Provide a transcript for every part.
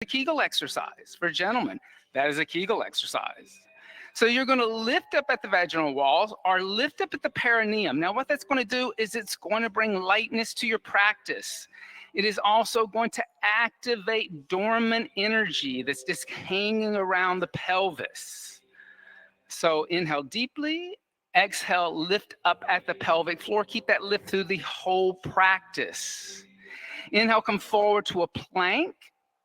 a Kegel exercise. For gentlemen, that is a Kegel exercise. So you're going to lift up at the vaginal walls or lift up at the perineum. Now, what that's going to do is it's going to bring lightness to your practice. It is also going to activate dormant energy that's just hanging around the pelvis. So inhale deeply, exhale, lift up at the pelvic floor. Keep that lift through the whole practice. Inhale, come forward to a plank.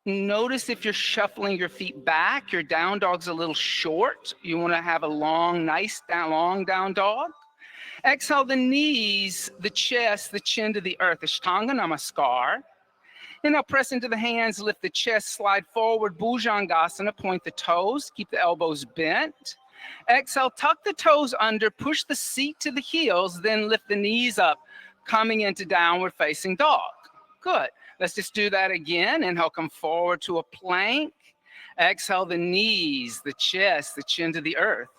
Notice if you're shuffling your feet back, your down dog's a little short. You want to have a long, nice, long down dog. Exhale the knees, the chest, the chin to the earth, Ashtanga Namaskar. Inhale, press into the hands, lift the chest, slide forward, Bhujangasana, point the toes, keep the elbows bent. Exhale, tuck the toes under, push the seat to the heels, then lift the knees up, coming into downward facing dog. Good. Let's just do that again. Inhale, come forward to a plank. Exhale, the knees, the chest, the chin to the earth.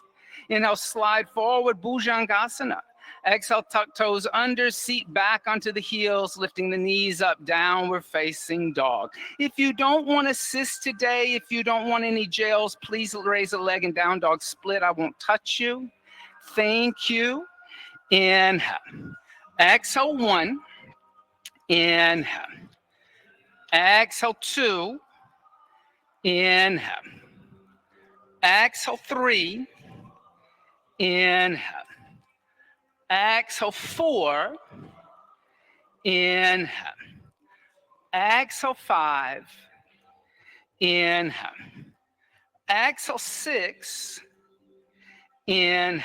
Inhale, slide forward, Bhujangasana. Exhale, tuck toes under, seat back onto the heels, lifting the knees up, downward facing dog. If you don't want to assist today, if you don't want any jails, please raise a leg and down dog split. I won't touch you. Thank you. Inhale. Exhale, 1. Inhale. Exhale, 2. Inhale. Exhale, 3. Inhale. Exhale, 4. Inhale. Exhale, 5. Inhale. Exhale, 6. Inhale.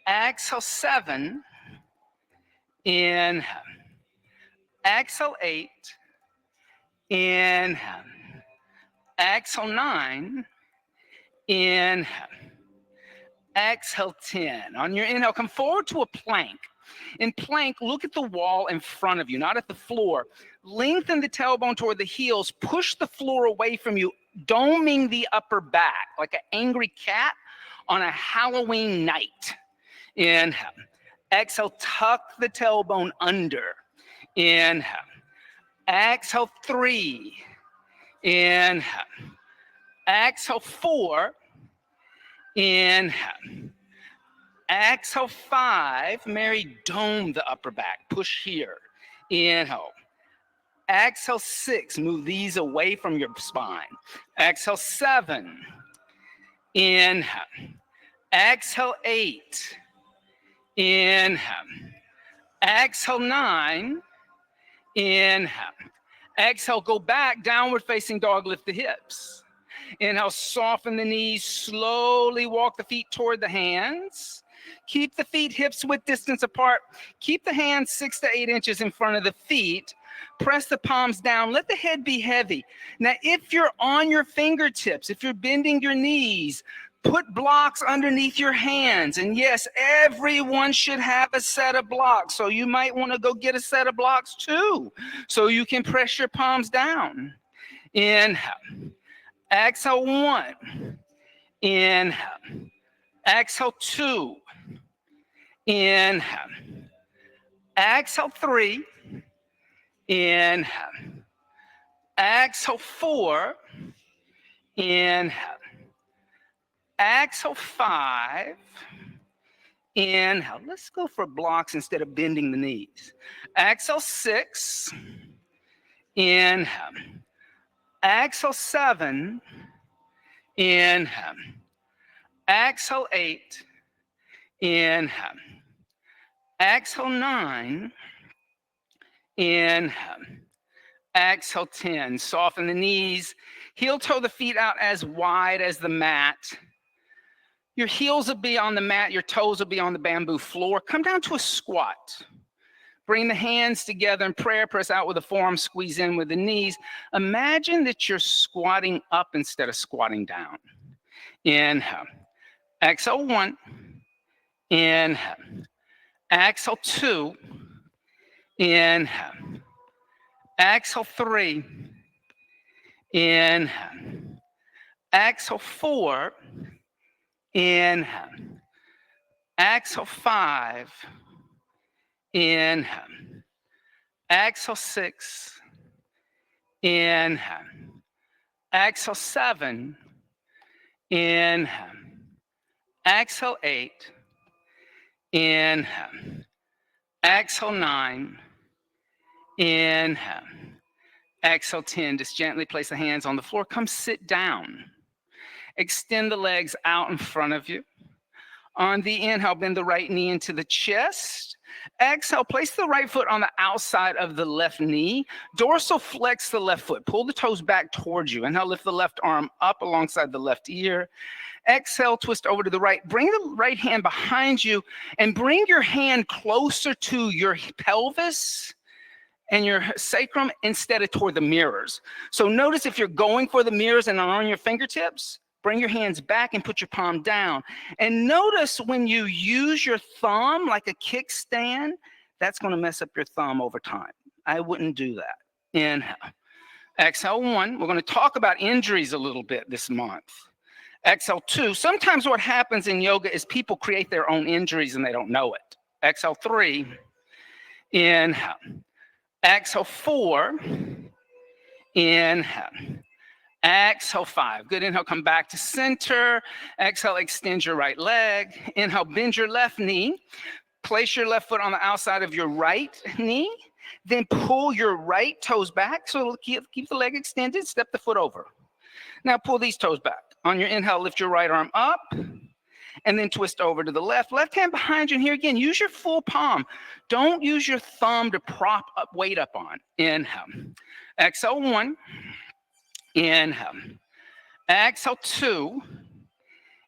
Exhale, 7. Inhale. Exhale, 8. Inhale. Exhale, 9. Inhale. Exhale, 10. On your inhale, come forward to a plank. In plank, look at the wall in front of you, not at the floor. Lengthen the tailbone toward the heels. Push the floor away from you, doming the upper back like an angry cat on a Halloween night. Inhale. Exhale, tuck the tailbone under. Inhale. Exhale, 3. Inhale. Exhale, 4. Inhale. Exhale, 5. Mary, dome the upper back. Push here. Inhale. Exhale, 6. Move these away from your spine. Exhale, 7. Inhale. Exhale, 8. Inhale. Exhale, 9. Inhale. Exhale, go back, downward facing dog, lift the hips. Inhale, soften the knees, slowly walk the feet toward the hands. Keep the feet hips width distance apart. Keep the hands 6 to 8 inches in front of the feet. Press the palms down. Let the head be heavy. Now, if you're on your fingertips, if you're bending your knees, put blocks underneath your hands. And yes, everyone should have a set of blocks. So you might want to go get a set of blocks too, so you can press your palms down. Inhale. Exhale, 1. Inhale. Exhale, 2. Inhale. Exhale, 3. Inhale. Exhale, 4. Inhale. Exhale, 5. Inhale. Let's go for blocks instead of bending the knees. Exhale, 6. Inhale. Exhale, 7. Inhale. Exhale, 8. Inhale. Exhale, 9. Inhale. Exhale, 10. Soften the knees. Heel toe the feet out as wide as the mat. Your heels will be on the mat. Your toes will be on the bamboo floor. Come down to a squat. Bring the hands together in prayer. Press out with the forearms. Squeeze in with the knees. Imagine that you're squatting up instead of squatting down. Inhale. Exhale, 1. Inhale. Exhale, 2. Inhale. Exhale, 3. Inhale. Exhale, 4. Inhale. Exhale, 5. Inhale. Exhale, 6. Inhale. Exhale 7. Inhale. Exhale 8. Inhale. Exhale 9. Inhale. Exhale 10. Just gently place the hands on the floor. Come sit down. Extend the legs out in front of you. On the inhale, bend the right knee into the chest. Exhale, place the right foot on the outside of the left knee. Dorsal flex the left foot. Pull the toes back towards you. Inhale, lift the left arm up alongside the left ear. Exhale, twist over to the right. Bring the right hand behind you and bring your hand closer to your pelvis and your sacrum instead of toward the mirrors. So notice if you're going for the mirrors and are on your fingertips, bring your hands back and put your palm down. And notice when you use your thumb like a kickstand, that's going to mess up your thumb over time. I wouldn't do that. Inhale. Exhale 1. We're going to talk about injuries a little bit this month. Exhale 2. Sometimes what happens in yoga is people create their own injuries and they don't know it. Exhale 3. Inhale. Exhale 4. Inhale. Exhale 5. Good. Inhale, come back to center. Exhale, extend your right leg. Inhale, bend your left knee. Place your left foot on the outside of your right knee. Then pull your right toes back. So keep the leg extended. Step the foot over. Now pull these toes back. On your inhale, lift your right arm up. And then twist over to the left. Left hand behind you. And here again, use your full palm. Don't use your thumb to prop up, weight up on. Inhale. Exhale 1. Inhale. Exhale 2.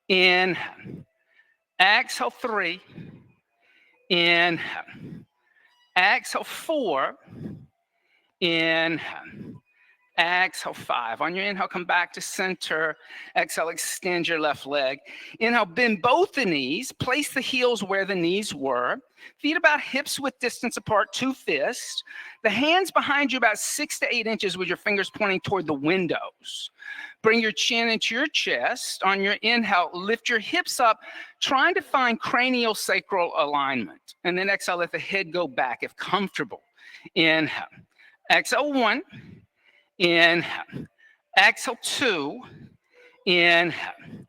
Inhale. Exhale 3. Inhale. Exhale 4. Inhale. Exhale 5. On your inhale, come back to center. Exhale, extend your left leg. Inhale, bend both the knees. Place the heels where the knees were. Feet about hips width distance apart, 2 fists. The hands behind you about 6 to 8 inches with your fingers pointing toward the windows. Bring your chin into your chest. On your inhale, lift your hips up, trying to find craniosacral alignment. And then exhale, let the head go back if comfortable. Inhale. Exhale 1. Inhale. Exhale 2. Inhale.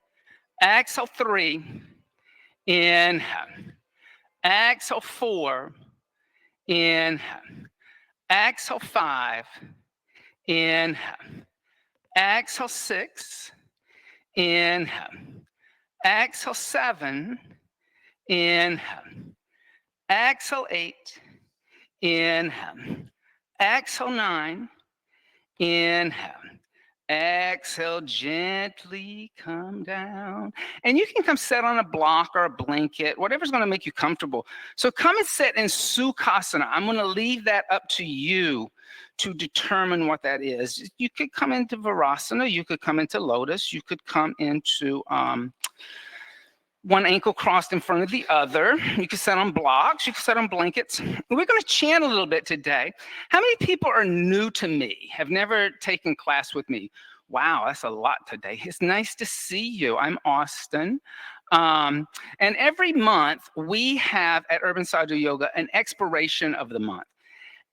Exhale 3. Inhale. Exhale 4. Inhale. Exhale 5. Inhale. Exhale 6. Inhale. Exhale 7. Inhale. Exhale 8. Inhale. Exhale 9. Inhale. Exhale, gently come down. And you can come sit on a block or a blanket, whatever's going to make you comfortable. So come and sit in Sukhasana. I'm going to leave that up to you to determine what that is. You could come into Virasana. You could come into Lotus. You could come into one ankle crossed in front of the other. You can sit on blocks. You can sit on blankets. We're going to chant a little bit today. How many people are new to me, have never taken class with me? Wow, that's a lot today. It's nice to see you. I'm Austin. And every month we have at Urban Sadhu Yoga an exploration of the month.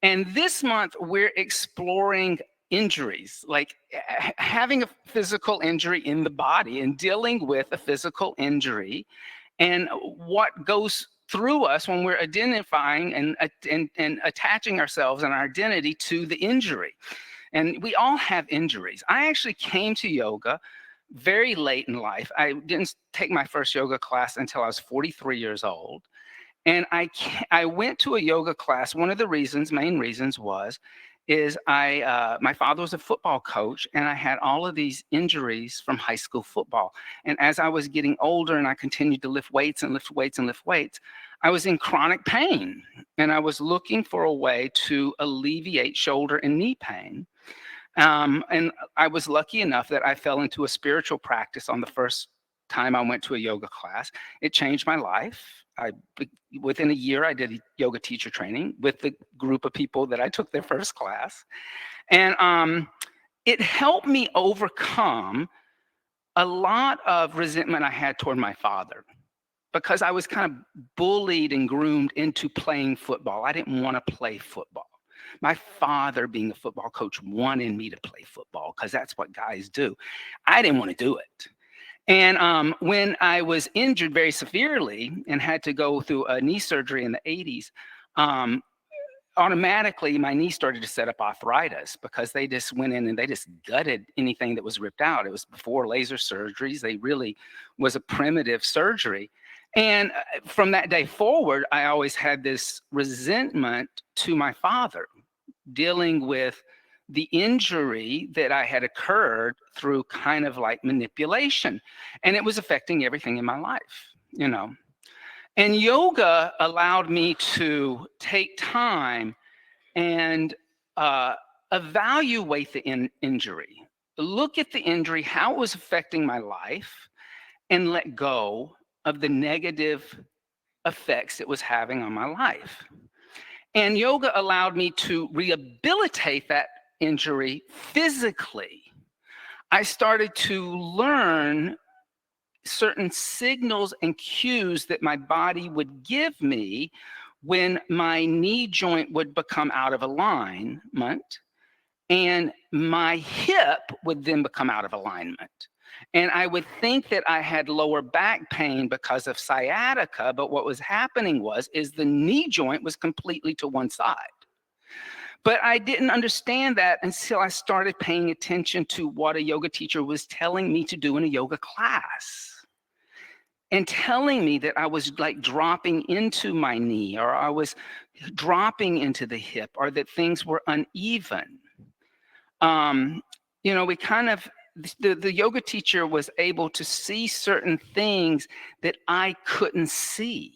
And this month we're exploring injuries, like having a physical injury in the body and dealing with a physical injury and what goes through us when we're identifying and attaching ourselves and our identity to the injury. And we all have injuries. I actually came to yoga very late in life. I didn't take my first yoga class until I was 43 years old. And I went to a yoga class. One of the main reasons is my father was a football coach, and I had all of these injuries from high school football. And as I was getting older and I continued to lift weights and lift weights and lift weights, I was in chronic pain. And I was looking for a way to alleviate shoulder and knee pain. And I was lucky enough that I fell into a spiritual practice on the first time I went to a yoga class. It changed my life. Within a year, I did yoga teacher training with the group of people that I took their first class. And it helped me overcome a lot of resentment I had toward my father, because I was kind of bullied and groomed into playing football. I didn't want to play football My father, being a football coach, wanted me to play football because that's what guys do. I didn't want to do it. And when I was injured very severely and had to go through a knee surgery in the 80s, um, automatically my knee started to set up arthritis because they just went in and they just gutted anything that was ripped out. It was before laser surgeries. They really was a primitive surgery. And from that day forward, I always had this resentment to my father, dealing with the injury that I had occurred through kind of like manipulation. And it was affecting everything in my life, you know. And yoga allowed me to take time and evaluate the injury, look at the injury, how it was affecting my life, and let go of the negative effects it was having on my life. And yoga allowed me to rehabilitate that injury physically. I started to learn certain signals and cues that my body would give me when my knee joint would become out of alignment and my hip would then become out of alignment. And I would think that I had lower back pain because of sciatica, but what was happening is the knee joint was completely to one side. But I didn't understand that until I started paying attention to what a yoga teacher was telling me to do in a yoga class and telling me that I was like dropping into my knee, or I was dropping into the hip, or that things were uneven. You know, we kind of, the yoga teacher was able to see certain things that I couldn't see,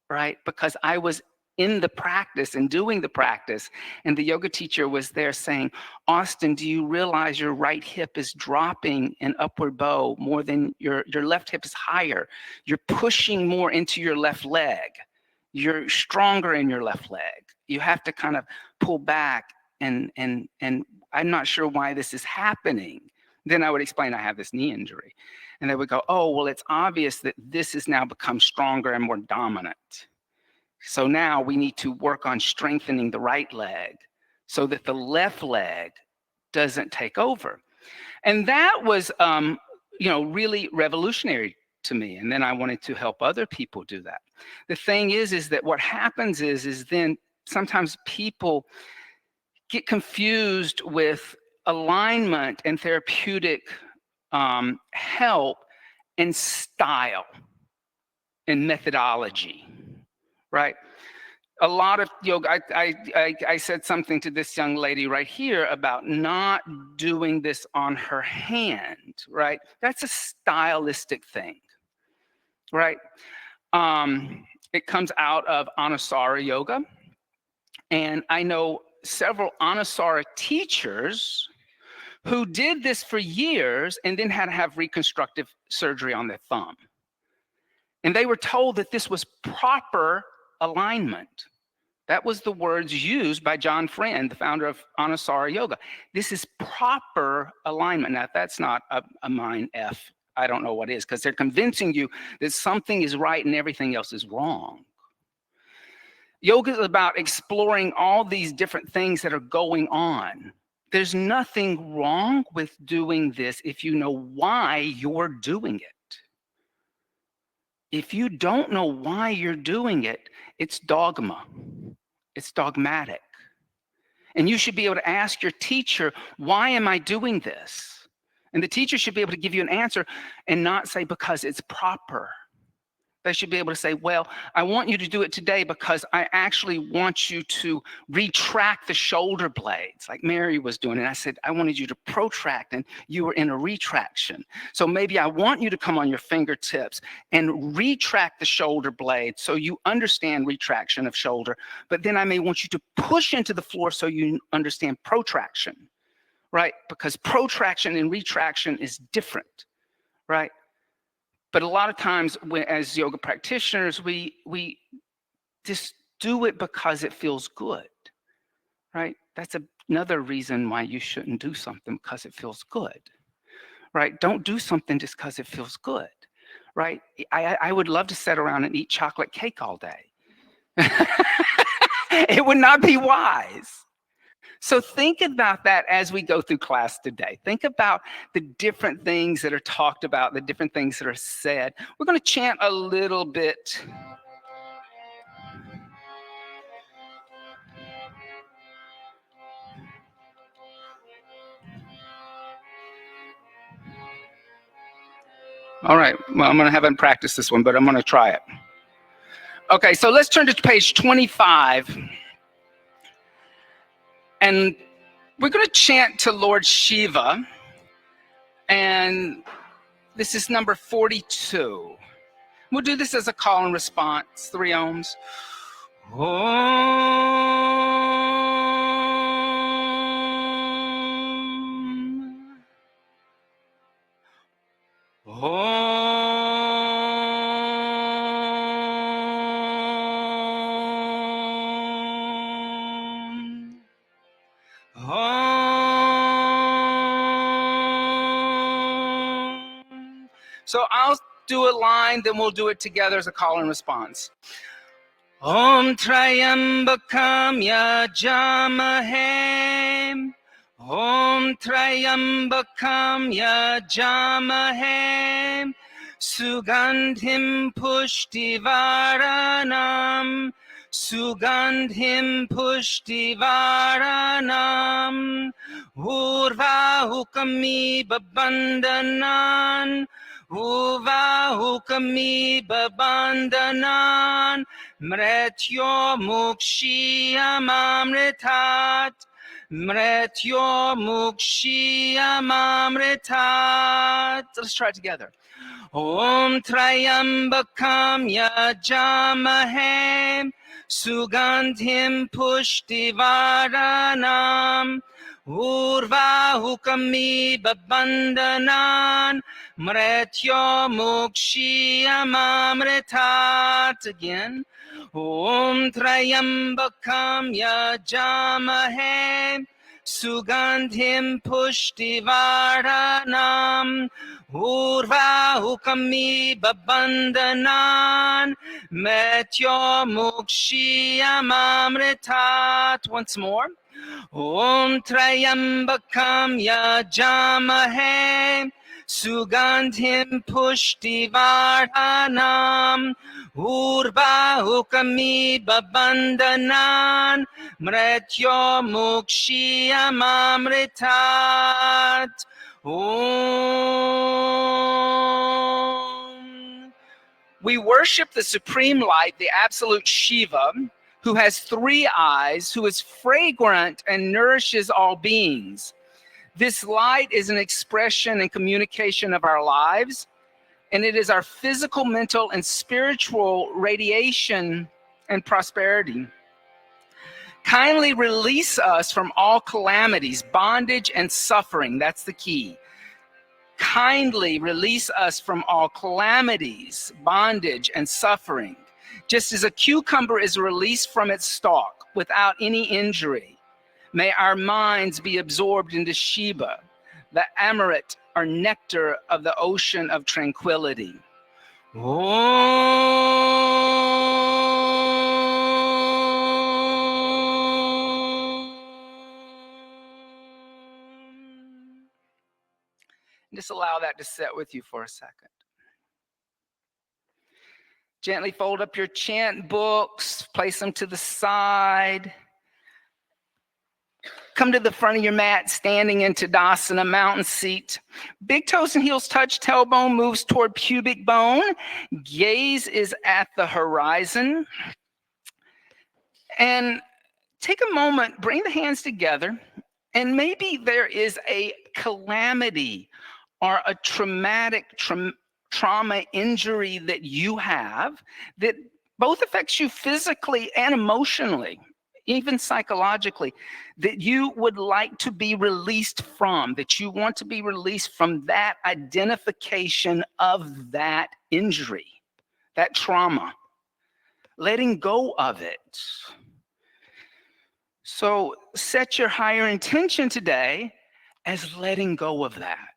right? Because I was in the practice and doing the practice. And the yoga teacher was there saying, Austin, do you realize your right hip is dropping an upward bow more than your left hip is higher? You're pushing more into your left leg. You're stronger in your left leg. You have to kind of pull back and I'm not sure why this is happening. Then I would explain I have this knee injury. And they would go, oh, well, it's obvious that this has now become stronger and more dominant. So now we need to work on strengthening the right leg so that the left leg doesn't take over. And that was, you know, really revolutionary to me. And then I wanted to help other people do that. The thing is that what happens is then sometimes people get confused with alignment and therapeutic help and style and methodology, right? A lot of yoga, I said something to this young lady right here about not doing this on her hand, right? That's a stylistic thing, right? It comes out of Anusara yoga. And I know several Anusara teachers who did this for years and then had to have reconstructive surgery on their thumb. And they were told that this was proper alignment. That was the words used by John Friend, the founder of Anusara Yoga. This is proper alignment. Now, that's not a mind F. I don't know what is, because they're convincing you that something is right and everything else is wrong. Yoga is about exploring all these different things that are going on. There's nothing wrong with doing this if you know why you're doing it. If you don't know why you're doing it, it's dogma. It's dogmatic. And you should be able to ask your teacher, why am I doing this? And the teacher should be able to give you an answer and not say, because it's proper. They should be able to say, well, I want you to do it today because I actually want you to retract the shoulder blades like Mary was doing. And I said, I wanted you to protract and you were in a retraction. So maybe I want you to come on your fingertips and retract the shoulder blade so you understand retraction of shoulder. But then I may want you to push into the floor so you understand protraction, right? Because protraction and retraction is different, right? But a lot of times, as yoga practitioners, we just do it because it feels good, right? That's another reason why you shouldn't do something, because it feels good, right? Don't do something just because it feels good, right? I would love to sit around and eat chocolate cake all day. It would not be wise, So think about that as we go through class today. Think about the different things that are talked about, the different things that are said. We're going to chant a little bit. All right, well, I'm going to haven't practiced this one, but I'm going to try it. Okay, so let's turn to page 25. And we're going to chant to Lord Shiva. And this is number 42. We'll do this as a call and response, 3 ohms. Om. Om. Om. So I'll do a line, then we'll do it together as a call and response. Om Trayambakam Yajamahe. Om Trayambakam Yajamahe. Sugandhim Pushtivaranam. Sugandhim Pushtivaranam. Urvahukami Babandanan. Urvahukami Babandanan. Mretyo Mukshiyamamritat. Mretyo Mukshiyamamritat. Let's try it together. Om Trayambakam Yajamahe. Sugandhim Pushtivaranam. Urvahukami Babandanan. Mretyo Mukshiyamamritat. Again. Om Trayambakam Yajamahe. Sugandhim Pushtivaranam. Urvahukami Babandanan. Mretyo Mukshiyamamritat. Once more. Om Trayambakam Yajamahe. Sugandhim Pushtivaranam. Urvahukami Babandanan. Mretyo Mukshiyamamritat. Om. We worship the Supreme Light, the Absolute Shiva, who has 3 eyes, who is fragrant and nourishes all beings. This light is an expression and communication of our lives, and it is our physical, mental, and spiritual radiation and prosperity. Kindly release us from all calamities, bondage, and suffering. That's the key. Kindly release us from all calamities, bondage, and suffering. Just as a cucumber is released from its stalk without any injury, may our minds be absorbed into Shiva, the amaret or nectar of the ocean of tranquility. Just allow that to sit with you for a second. Gently fold up your chant books, place them to the side. Come to the front of your mat, standing in Tadasana, mountain seat. Big toes and heels touch, tailbone moves toward pubic bone. Gaze is at the horizon. And take a moment, bring the hands together, and maybe there is a calamity or a traumatic trauma injury that you have that both affects you physically and emotionally, even psychologically, that you would like to be released from, that you want to be released from that identification of that injury, that trauma, letting go of it. So set your higher intention today as letting go of that,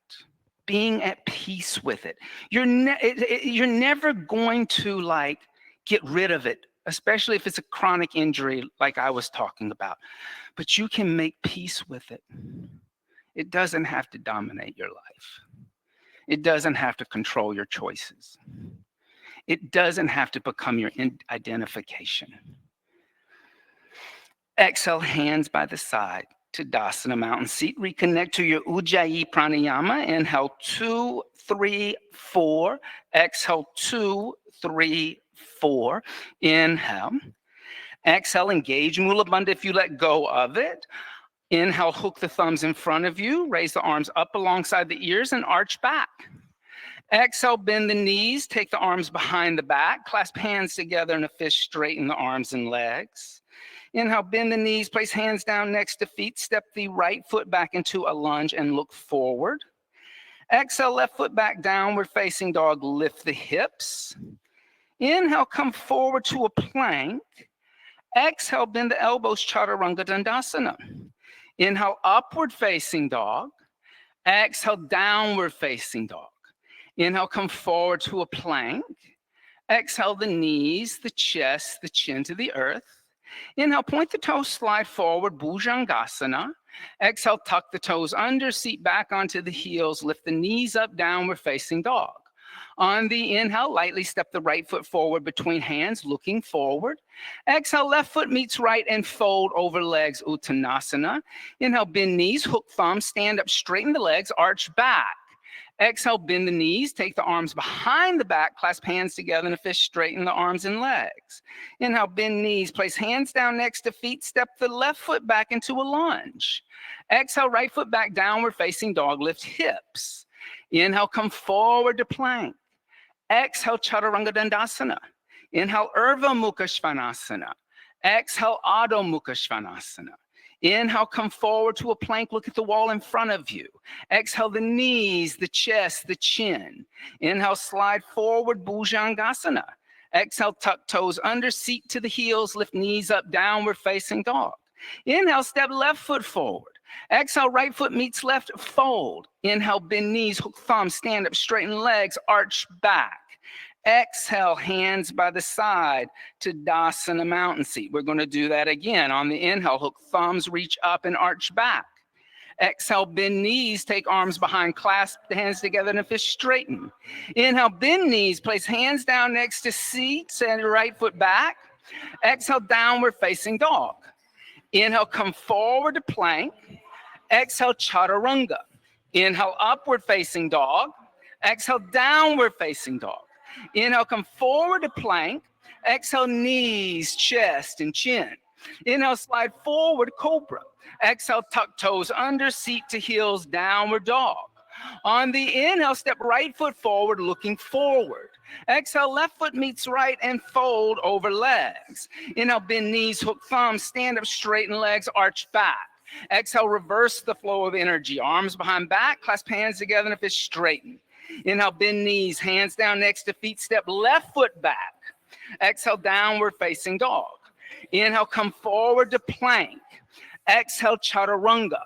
being at peace with it. You're never going to like get rid of it especially if it's a chronic injury like I was talking about. But you can make peace with it. It doesn't have to dominate your life. It doesn't have to control your choices. It doesn't have to become your identification. Exhale, hands by the side to Dasana mountain seat. Reconnect to your Ujjayi pranayama. Inhale, 2, 3, 4. Exhale, 2, 3, 4. Inhale. Exhale, engage Mula Bandha if you let go of it. Inhale, hook the thumbs in front of you. Raise the arms up alongside the ears and arch back. Exhale, bend the knees. Take the arms behind the back. Clasp hands together in a fist. Straighten the arms and legs. Inhale, bend the knees. Place hands down next to feet. Step the right foot back into a lunge and look forward. Exhale, left foot back, downward facing dog. Lift the hips. Inhale, come forward to a plank. Exhale, bend the elbows, Chaturanga Dandasana. Inhale, upward facing dog. Exhale, downward facing dog. Inhale, come forward to a plank. Exhale, the knees, the chest, the chin to the earth. Inhale, point the toes, slide forward, Bhujangasana. Exhale, tuck the toes under, seat back onto the heels, lift the knees up, downward facing dog. On the inhale, lightly step the right foot forward between hands, looking forward. Exhale, left foot meets right and fold over legs, Uttanasana. Inhale, bend knees, hook thumbs, stand up, straighten the legs, arch back. Exhale, bend the knees, take the arms behind the back, clasp hands together in a fist, straighten the arms and legs. Inhale, bend knees, place hands down next to feet, step the left foot back into a lunge. Exhale, right foot back, downward facing dog, lift hips. Inhale, come forward to plank. Exhale, Chaturanga Dandasana. Inhale, Urdhva Mukha Svanasana. Exhale, Adho Mukha Svanasana. Inhale, come forward to a plank, look at the wall in front of you. Exhale, the knees, the chest, the chin. Inhale, slide forward, Bhujangasana. Exhale, tuck toes under, seat to the heels, lift knees up, downward facing dog. Inhale, step left foot forward. Exhale, right foot meets left, fold. Inhale, bend knees, hook thumbs, stand up, straighten legs, arch back. Exhale, hands by the side to Dasana mountain seat. We're going to do that again. On the inhale, hook thumbs, reach up and arch back. Exhale, bend knees, take arms behind, clasp the hands together in a fist, straighten. Inhale, bend knees, place hands down next to seat, send your right foot back. Exhale, downward facing dog. Inhale, come forward to plank. Exhale, Chaturanga. Inhale, upward facing dog. Exhale, downward facing dog. Inhale, come forward to plank. Exhale, knees, chest, and chin. Inhale, slide forward, cobra. Exhale, tuck toes under, seat to heels, downward dog. On the inhale, step right foot forward, looking forward. Exhale, left foot meets right and fold over legs. Inhale, bend knees, hook thumbs, stand up, straighten legs, arch back. Exhale, reverse the flow of energy. Arms behind back, clasp hands together in a fist, straighten. Inhale, bend knees, hands down next to feet, step left foot back. Exhale, downward facing dog. Inhale, come forward to plank. Exhale, Chaturanga.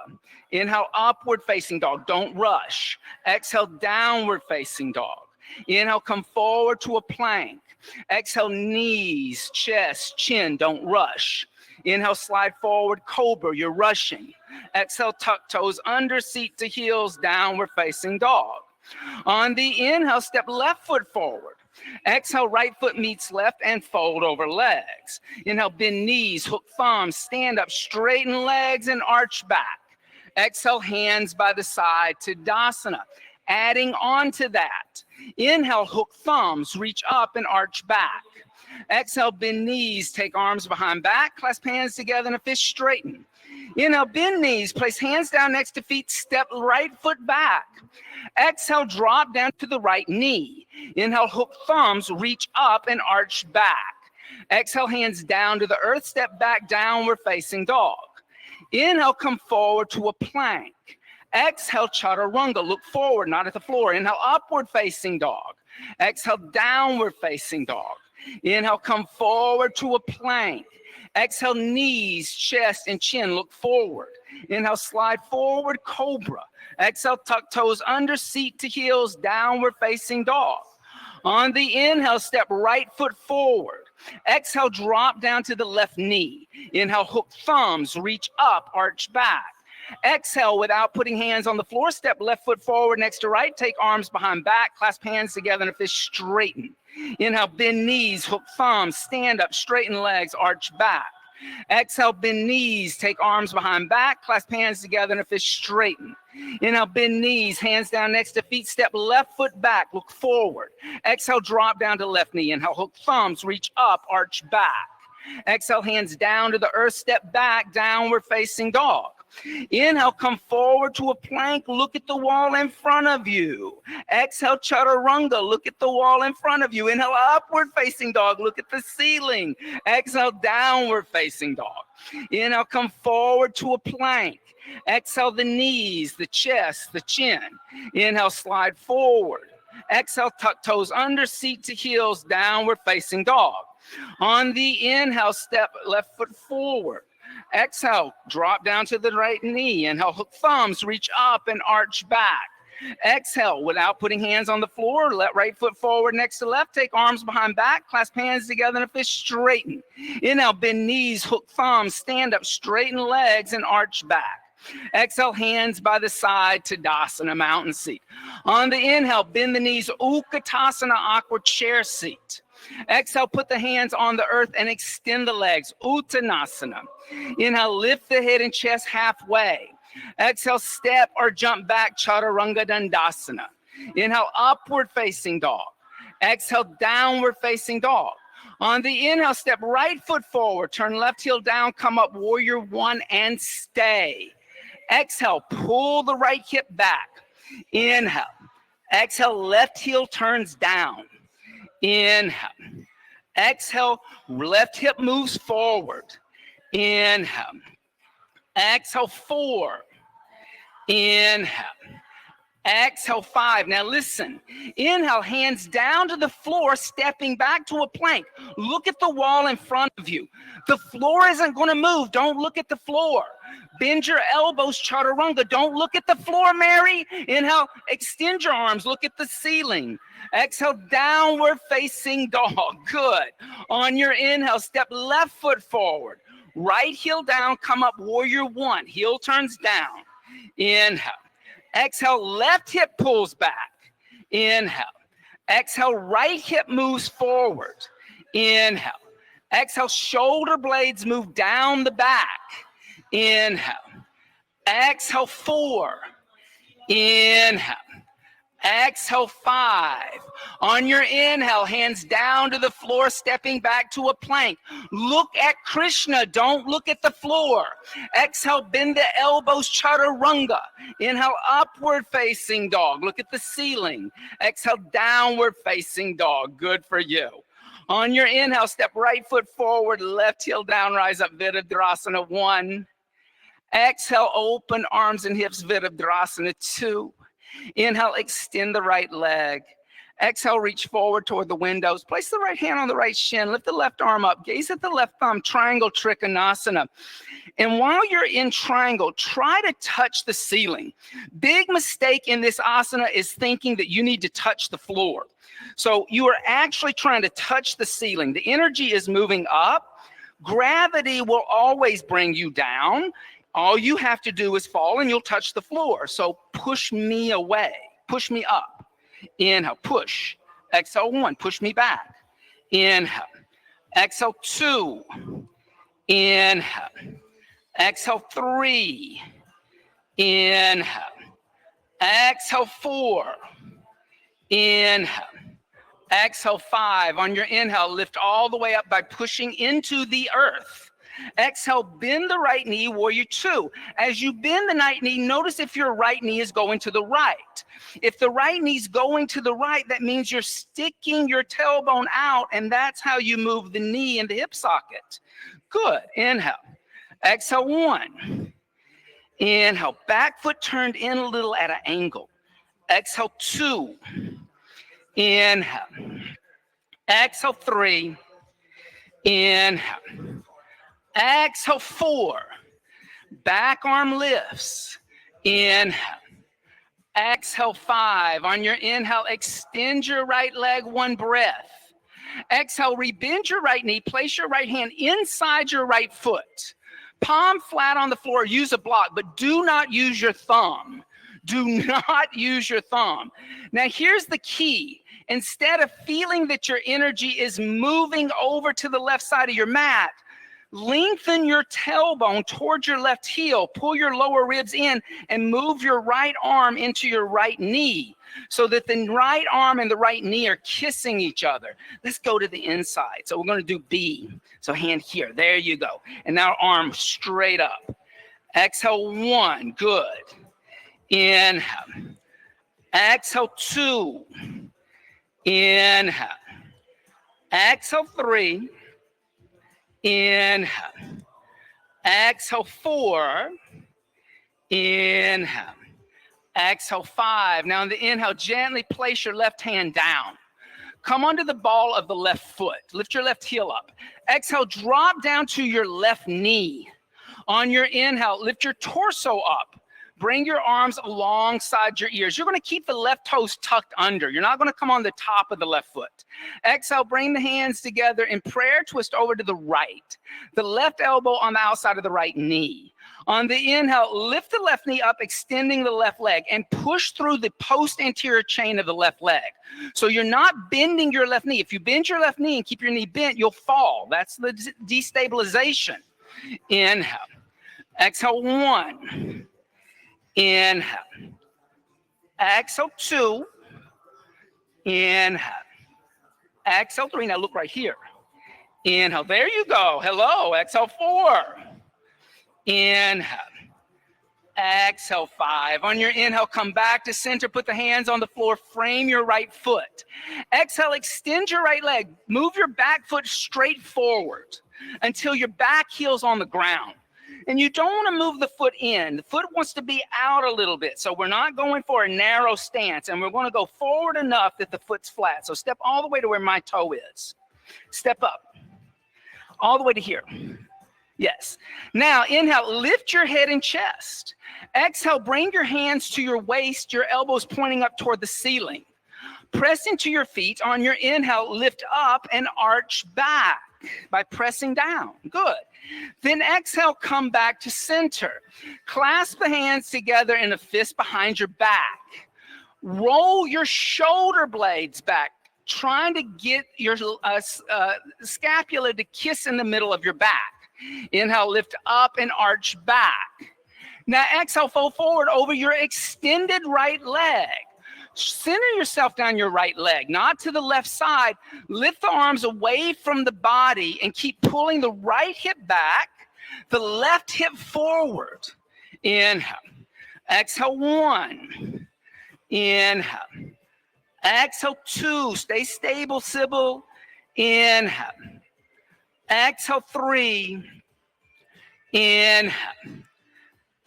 Inhale, upward facing dog. Don't rush. Exhale, downward facing dog. Inhale, come forward to a plank. Exhale, knees, chest, chin. Don't rush. Inhale, slide forward, cobra. You're rushing. Exhale, tuck toes under, seat to heels, downward facing dog. On the inhale, step left foot forward. Exhale, right foot meets left and fold over legs. Inhale, bend knees, hook thumbs, stand up, straighten legs and arch back. Exhale, hands by the side to Dasana. Adding on to that, inhale, hook thumbs, reach up and arch back. Exhale, bend knees, take arms behind back, clasp hands together in a fist, straighten. Inhale, bend knees, place hands down next to feet, step right foot back. Exhale, drop down to the right knee. Inhale, hook thumbs, reach up and arch back. Exhale, hands down to the earth, step back, downward facing dog. Inhale, come forward to a plank. Exhale, Chaturanga, look forward, not at the floor. Inhale, upward facing dog. Exhale, downward facing dog. Inhale, come forward to a plank. Exhale, knees, chest, and chin, look forward. Inhale, slide forward, cobra. Exhale, tuck toes under, seat to heels, downward facing dog. On the inhale, step right foot forward. Exhale, drop down to the left knee. Inhale, hook thumbs, reach up, arch back. Exhale, without putting hands on the floor, step left foot forward next to right. Take arms behind back, clasp hands together in a fist, straighten. Inhale, bend knees, hook thumbs, stand up, straighten legs, arch back. Exhale, bend knees, take arms behind back, clasp hands together in a fist, straighten. Inhale, bend knees, hands down next to feet, step left foot back, look forward. Exhale, drop down to left knee. Inhale, hook thumbs, reach up, arch back. Exhale, hands down to the earth, step back, downward facing dog. Inhale, come forward to a plank, look at the wall in front of you. Exhale, chaturanga, look at the wall in front of you. Inhale, upward facing dog, look at the ceiling. Exhale, downward facing dog. Inhale, come forward to a plank. Exhale, the knees, the chest, the chin. Inhale, slide forward. Exhale, tuck toes under, seat to heels, downward facing dog. On the inhale, step left foot forward. Exhale, drop down to the right knee. Inhale, hook thumbs, reach up and arch back. Exhale, without putting hands on the floor, let right foot forward next to left. Take arms behind back, clasp hands together in a fist, straighten. Inhale, bend knees, hook thumbs, stand up, straighten legs and arch back. Exhale, hands by the side, Tadasana, mountain seat. On the inhale, bend the knees, Utkatasana, awkward chair seat. Exhale, put the hands on the earth and extend the legs, Uttanasana. Inhale, lift the head and chest halfway. Exhale, step or jump back, Chaturanga Dandasana. Inhale, upward facing dog. Exhale, downward facing dog. On the inhale, step right foot forward, turn left heel down, come up, warrior one, and stay. Exhale, pull the right hip back. Inhale. Exhale, left heel turns down. Inhale. Exhale, left hip moves forward. Inhale. Exhale, 4. Inhale. Exhale, 5. Now listen. Inhale, hands down to the floor, stepping back to a plank. Look at the wall in front of you. The floor isn't going to move. Don't look at the floor. Bend your elbows, chaturanga. Don't look at the floor, Mary. Inhale, extend your arms. Look at the ceiling. Exhale, downward facing dog. Good. On your inhale, step left foot forward. Right heel down, come up, warrior one. Heel turns down. Inhale. Exhale, left hip pulls back. Inhale. Exhale, right hip moves forward. Inhale. Exhale, shoulder blades move down the back. Inhale. Exhale, 4. Inhale. Exhale, 5. On your inhale, hands down to the floor, stepping back to a plank. Look at Krishna. Don't look at the floor. Exhale, bend the elbows, chaturanga. Inhale, upward facing dog. Look at the ceiling. Exhale, downward facing dog. Good for you. On your inhale, step right foot forward, left heel down, rise up, Virabhadrasana 1. Exhale, open arms and hips, Virabhadrasana 2. Inhale, extend the right leg. Exhale, reach forward toward the windows. Place the right hand on the right shin. Lift the left arm up. Gaze at the left thumb, triangle trikonasana. And while you're in triangle, try to touch the ceiling. Big mistake in this asana is thinking that you need to touch the floor. So you are actually trying to touch the ceiling. The energy is moving up. Gravity will always bring you down. All you have to do is fall and you'll touch the floor. So push me away, push me up. Inhale, push. Exhale, 1, push me back. Inhale. Exhale, 2. Inhale. Exhale, 3. Inhale. Exhale, 4. Inhale. Exhale, 5. On your inhale, lift all the way up by pushing into the earth. Exhale, bend the right knee, warrior 2. As you bend the right knee, notice if your right knee is going to the right. If the right knee's going to the right, that means you're sticking your tailbone out, and that's how you move the knee in the hip socket. Good. Inhale. Exhale, 1. Inhale. Back foot turned in a little at an angle. Exhale, 2. Inhale. Exhale, 3. Inhale. Exhale, 4. Back arm lifts. Inhale. Exhale, 5. On your inhale, extend your right leg, 1 breath. Exhale, rebend your right knee. Place your right hand inside your right foot. Palm flat on the floor. Use a block, but do not use your thumb. Do not use your thumb. Now, here's the key. Instead of feeling that your energy is moving over to the left side of your mat, lengthen your tailbone towards your left heel. Pull your lower ribs in and move your right arm into your right knee so that the right arm and the right knee are kissing each other. Let's go to the inside. So we're going to do B. So hand here. There you go. And now arm straight up. Exhale, 1. Good. Inhale. Exhale, 2. Inhale. Exhale, 3. Inhale. Exhale, 4. Inhale. Exhale, 5. Now, in the inhale, gently place your left hand down. Come onto the ball of the left foot. Lift your left heel up. Exhale, drop down to your left knee. On your inhale, lift your torso up. Bring your arms alongside your ears. You're going to keep the left toes tucked under. You're not going to come on the top of the left foot. Exhale, bring the hands together in prayer twist over to the right. The left elbow on the outside of the right knee. On the inhale, lift the left knee up, extending the left leg, and push through the post-anterior chain of the left leg. So you're not bending your left knee. If you bend your left knee and keep your knee bent, you'll fall. That's the destabilization. Inhale. Exhale, 1. Inhale. Exhale, 2. Inhale. Exhale, 3. Now look right here. Inhale. There you go. Hello. Exhale, 4. Inhale. Exhale, 5. On your inhale, come back to center. Put the hands on the floor. Frame your right foot. Exhale, extend your right leg. Move your back foot straight forward until your back heel's on the ground. And you don't want to move the foot in. The foot wants to be out a little bit. So we're not going for a narrow stance. And we're going to go forward enough that the foot's flat. So step all the way to where my toe is. Step up. All the way to here. Yes. Now, inhale, lift your head and chest. Exhale, bring your hands to your waist, your elbows pointing up toward the ceiling. Press into your feet. On your inhale, lift up and arch back by pressing down. Good. Then exhale, come back to center. Clasp the hands together in a fist behind your back. Roll your shoulder blades back, trying to get your scapula to kiss in the middle of your back. Inhale, lift up and arch back. Now exhale, fold forward over your extended right leg. Center yourself down your right leg, not to the left side. Lift the arms away from the body and keep pulling the right hip back, the left hip forward. Inhale. Exhale, 1. Inhale. Exhale, 2. Stay stable, Sybil. Inhale. Exhale, 3. Inhale.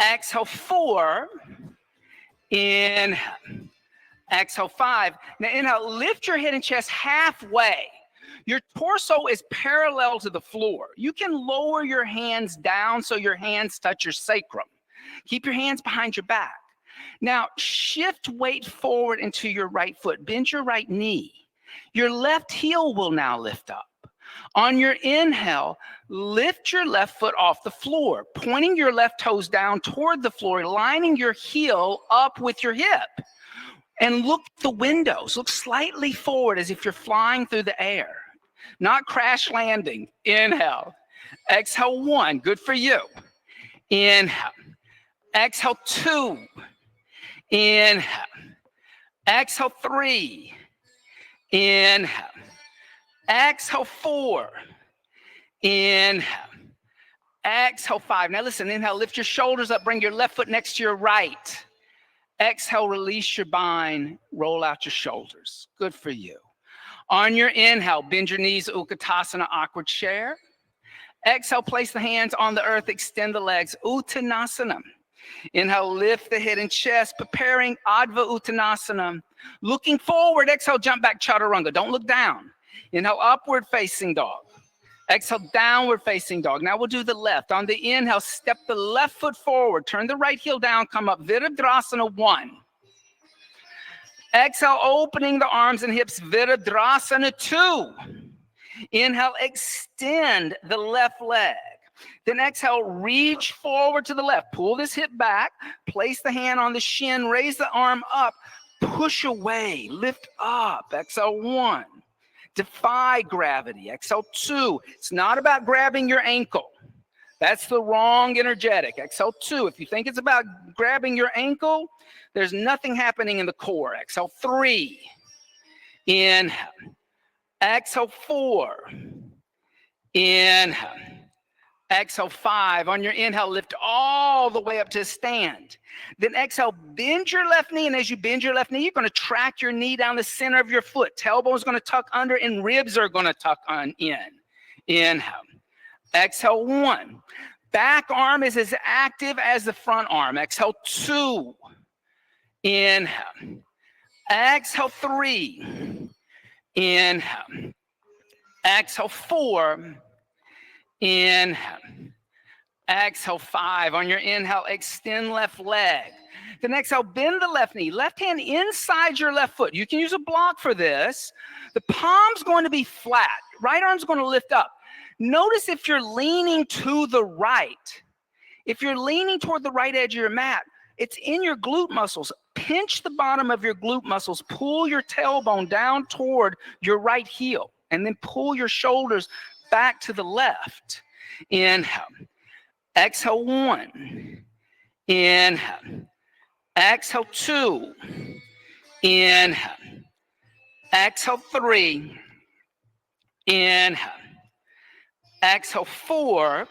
Exhale, 4. Inhale. Exhale, 5. Now inhale, lift your head and chest halfway. Your torso is parallel to the floor. You can lower your hands down so your hands touch your sacrum. Keep your hands behind your back. Now shift weight forward into your right foot. Bend your right knee. Your left heel will now lift up. On your inhale, lift your left foot off the floor, pointing your left toes down toward the floor, lining your heel up with your hip. And look at the windows. Look slightly forward as if you're flying through the air, not crash landing. Inhale. Exhale, 1. Good for you. Inhale. Exhale, 2. Inhale. Exhale, 3. Inhale. Exhale, 4. Inhale. Exhale, 5. Now listen, inhale, lift your shoulders up. Bring your left foot next to your right. Exhale, release your spine, roll out your shoulders. Good for you. On your inhale, bend your knees, Uttanasana, awkward chair. Exhale, place the hands on the earth, extend the legs, Uttanasana. Inhale, lift the head and chest, preparing Adva Uttanasana. Looking forward, exhale, jump back, Chaturanga. Don't look down. Inhale, upward facing dog. Exhale, downward facing dog. Now we'll do the left. On the inhale, step the left foot forward. Turn the right heel down. Come up. Virabhadrasana 1. Exhale, opening the arms and hips. Virabhadrasana 2. Inhale, extend the left leg. Then exhale, reach forward to the left. Pull this hip back, place the hand on the shin, raise the arm up, push away, lift up. Exhale, 1. Defy gravity. Exhale, 2. It's not about grabbing your ankle. That's the wrong energetic. Exhale, 2. If you think it's about grabbing your ankle, there's nothing happening in the core. Exhale, 3. Inhale. Exhale, 4. Inhale. Exhale, 5. On your inhale, lift all the way up to stand. Then exhale, bend your left knee. And as you bend your left knee, you're going to track your knee down the center of your foot. Tailbone is going to tuck under and ribs are going to tuck on in. Inhale. Exhale, 1. Back arm is as active as the front arm. Exhale, 2. Inhale. Exhale, 3. Inhale. Exhale, 4. Inhale. Exhale, 5. On your inhale, extend left leg. Then exhale, bend the left knee. Left hand inside your left foot. You can use a block for this. The palm's going to be flat. Right arm's going to lift up. Notice if you're leaning to the right. If you're leaning toward the right edge of your mat, it's in your glute muscles. Pinch the bottom of your glute muscles. Pull your tailbone down toward your right heel. And then pull your shoulders back to the left. Inhale. Exhale, 1. Inhale. Exhale, 2. Inhale. Exhale, 3. Inhale. Exhale, 4.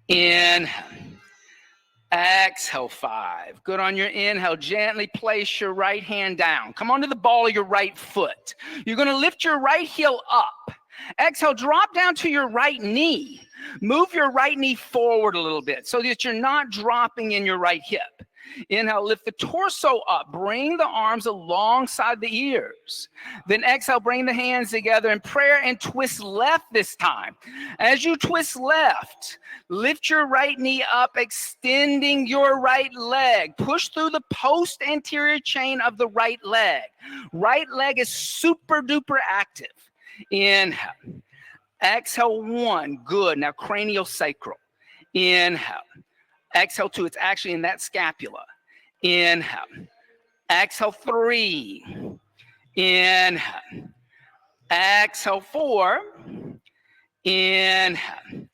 Inhale. Exhale, 5. Good. On your inhale, gently place your right hand down. Come onto the ball of your right foot. You're going to lift your right heel up. Exhale, drop down to your right knee. Move your right knee forward a little bit so that you're not dropping in your right hip. Inhale, lift the torso up. Bring the arms alongside the ears. Then exhale, bring the hands together in prayer and twist left this time. As you twist left, lift your right knee up, extending your right leg. Push through the post-anterior chain of the right leg. Right leg is super duper active. Inhale. Exhale, 1. Good. Now craniosacral. Inhale. Exhale, 2. It's actually in that scapula. Inhale. Exhale, 3. Inhale. Exhale, 4. Inhale.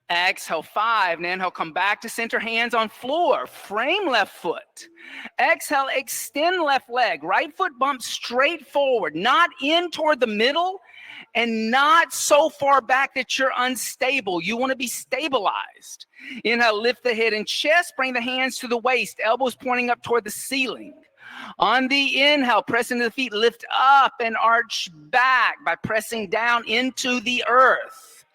Exhale, 5. Now inhale, come back to center, hands on floor. Frame left foot. Exhale, extend left leg. Right foot bump straight forward, not in toward the middle and not so far back that you're unstable. You want to be stabilized. Inhale, lift the head and chest. Bring the hands to the waist, elbows pointing up toward the ceiling. On the inhale, press into the feet, lift up and arch back by pressing down into the earth.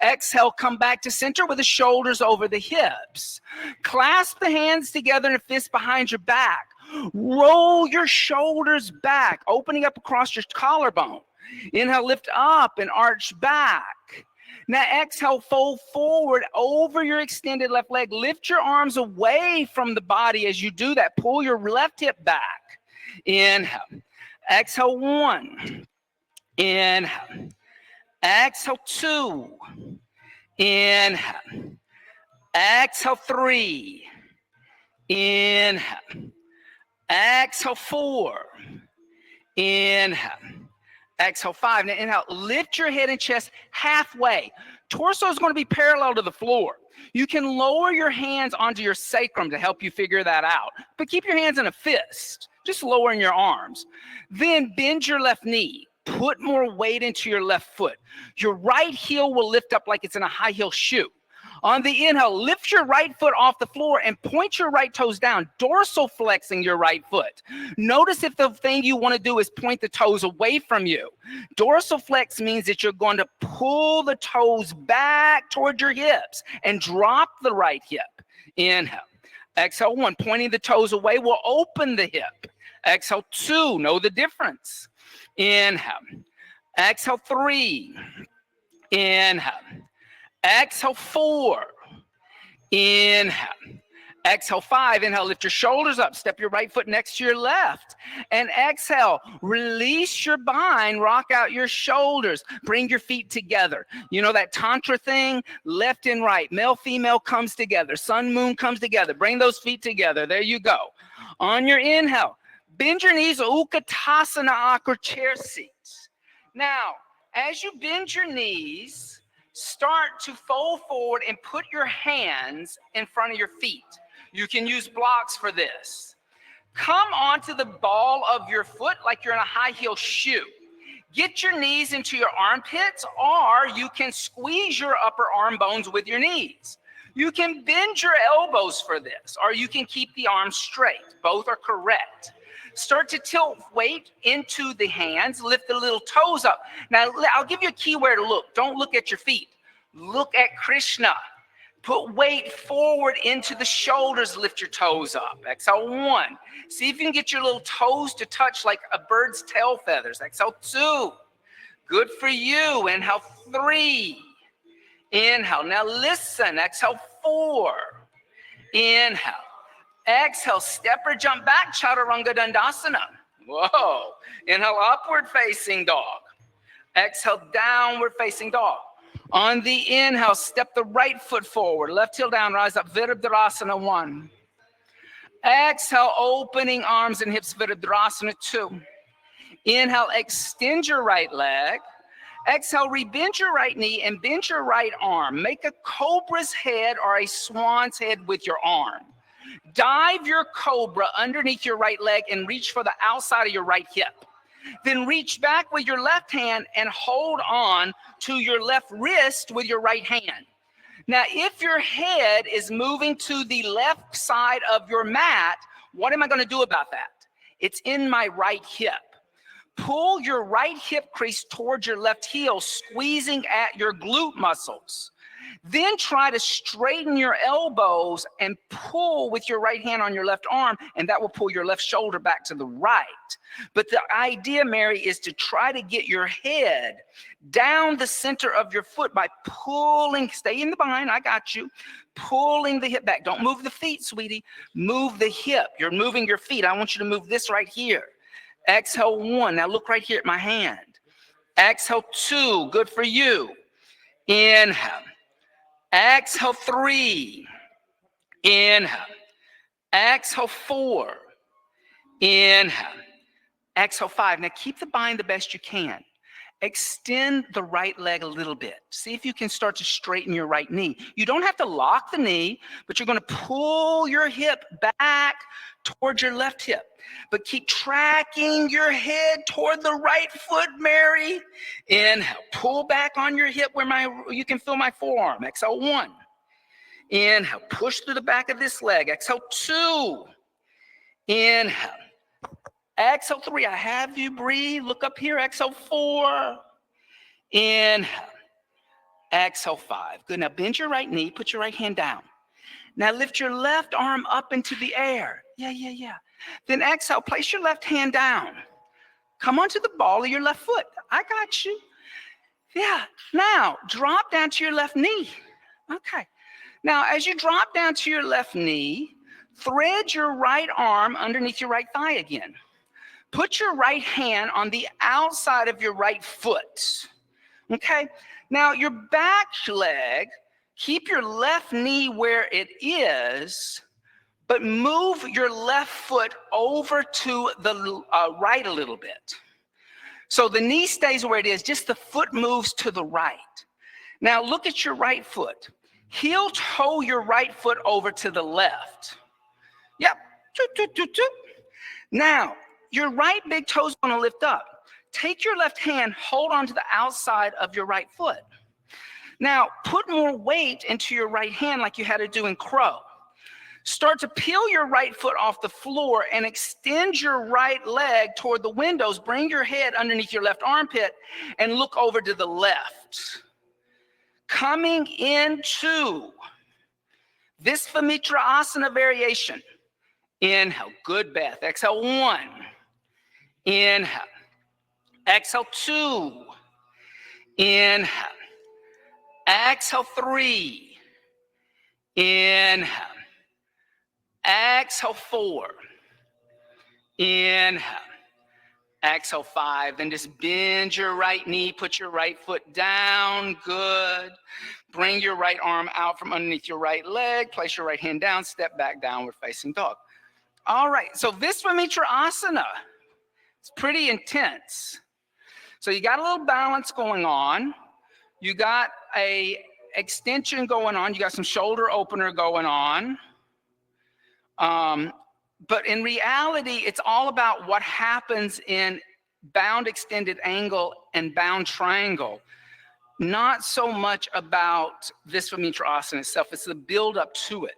Exhale, come back to center with the shoulders over the hips. Clasp the hands together in a fist behind your back. Roll your shoulders back, opening up across your collarbone. Inhale, lift up and arch back. Now exhale, fold forward over your extended left leg. Lift your arms away from the body as you do that. Pull your left hip back. Inhale. Exhale, 1. Inhale. Exhale, 2. Inhale. Exhale, 3. Inhale. Exhale, 4. Inhale. Exhale, 5. Now inhale, lift your head and chest halfway. Torso is going to be parallel to the floor. You can lower your hands onto your sacrum to help you figure that out. But keep your hands in a fist, just lowering your arms. Then bend your left knee. Put more weight into your left foot. Your right heel will lift up like it's in a high heel shoe. On the inhale, lift your right foot off the floor and point your right toes down, dorsal flexing your right foot. Notice if the thing you want to do is point the toes away from you. Dorsal flex means that you're going to pull the toes back toward your hips and drop the right hip. Inhale. Exhale, 1. Pointing the toes away will open the hip. Exhale, 2. Know the difference. Inhale. Exhale, 3. Inhale. Exhale, 4. Inhale. Exhale, 5. Inhale, lift your shoulders up. Step your right foot next to your left. And exhale, release your bind. Rock out your shoulders. Bring your feet together. You know that tantra thing? Left and right. Male, female comes together. Sun, moon comes together. Bring those feet together. There you go. On your inhale, bend your knees, Utkatasana, awkward chair seat. Now, as you bend your knees, start to fold forward and put your hands in front of your feet. You can use blocks for this. Come onto the ball of your foot like you're in a high heel shoe. Get your knees into your armpits, or you can squeeze your upper arm bones with your knees. You can bend your elbows for this, or you can keep the arms straight. Both are correct. Start to tilt weight into the hands. Lift the little toes up. Now, I'll give you a key where to look. Don't look at your feet. Look at Krishna. Put weight forward into the shoulders. Lift your toes up. Exhale, 1. See if you can get your little toes to touch like a bird's tail feathers. Exhale, 2. Good for you. Inhale, 3. Inhale. Now listen. Exhale, 4. Inhale. Exhale, step or jump back, Chaturanga Dandasana. Whoa. Inhale, upward facing dog. Exhale, downward facing dog. On the inhale, step the right foot forward. Left heel down, rise up, Virabhadrasana 1. Exhale, opening arms and hips, Virabhadrasana 2. Inhale, extend your right leg. Exhale, rebend your right knee and bend your right arm. Make a cobra's head or a swan's head with your arm. Dive your cobra underneath your right leg and reach for the outside of your right hip. Then reach back with your left hand and hold on to your left wrist with your right hand. Now, if your head is moving to the left side of your mat, what am I going to do about that? It's in my right hip. Pull your right hip crease towards your left heel, squeezing at your glute muscles. Then try to straighten your elbows and pull with your right hand on your left arm, and that will pull your left shoulder back to the right. But the idea, Mary, is to try to get your head down the center of your foot by pulling, stay in the bind, I got you, pulling the hip back. Don't move the feet, sweetie. Move the hip. You're moving your feet. I want you to move this right here. Exhale, 1. Now look right here at my hand. Exhale, 2. Good for you. Inhale. Exhale, 3. Inhale. Exhale, 4. Inhale. Exhale, 5. Now keep the bind the best you can. Extend the right leg a little bit. See if you can start to straighten your right knee. You don't have to lock the knee, but you're going to pull your hip back towards your left hip. But keep tracking your head toward the right foot, Mary. Inhale. Pull back on your hip where you can feel my forearm. Exhale, 1. Inhale. Push through the back of this leg. Exhale, 2. Inhale. Exhale, 3. I have you breathe. Look up here. Exhale, 4. Inhale. Exhale, 5. Good. Now bend your right knee. Put your right hand down. Now lift your left arm up into the air. Yeah. Then exhale. Place your left hand down. Come onto the ball of your left foot. I got you. Yeah. Now drop down to your left knee. Okay. Now as you drop down to your left knee, thread your right arm underneath your right thigh again. Put your right hand on the outside of your right foot. Okay? Now, your back leg, keep your left knee where it is, but move your left foot over to the right a little bit. So the knee stays where it is, just the foot moves to the right. Now, look at your right foot. Heel toe your right foot over to the left. Yep. Now, your right big toe is going to lift up. Take your left hand, hold on to the outside of your right foot. Now, put more weight into your right hand like you had to do in crow. Start to peel your right foot off the floor and extend your right leg toward the windows. Bring your head underneath your left armpit and look over to the left. Coming into Visvamitra Asana variation. Inhale, good breath. Exhale, 1. Inhale. Exhale, 2. Inhale. Exhale, 3. Inhale. Exhale, 4. Inhale. Exhale, 5. Then just bend your right knee, put your right foot down. Good. Bring your right arm out from underneath your right leg. Place your right hand down. Step back, downward facing dog. All right. So Visvamitrasana. It's pretty intense. So you got a little balance going on. You got a extension going on. You got some shoulder opener going on. But in reality, it's all about what happens in bound extended angle and bound triangle. Not so much about Visvamitrasana itself. It's the build-up to it.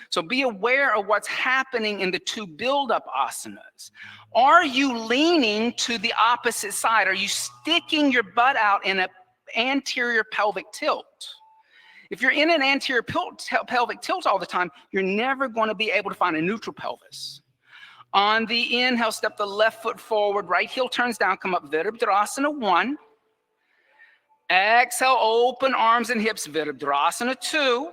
So be aware of what's happening in the two build-up asanas. Are you leaning to the opposite side? Are you sticking your butt out in an anterior pelvic tilt? If you're in an anterior pelvic tilt all the time, you're never going to be able to find a neutral pelvis. On the inhale, step the left foot forward, right heel turns down, come up Virabhadrasana 1. Exhale, open arms and hips, Virabhadrasana 2.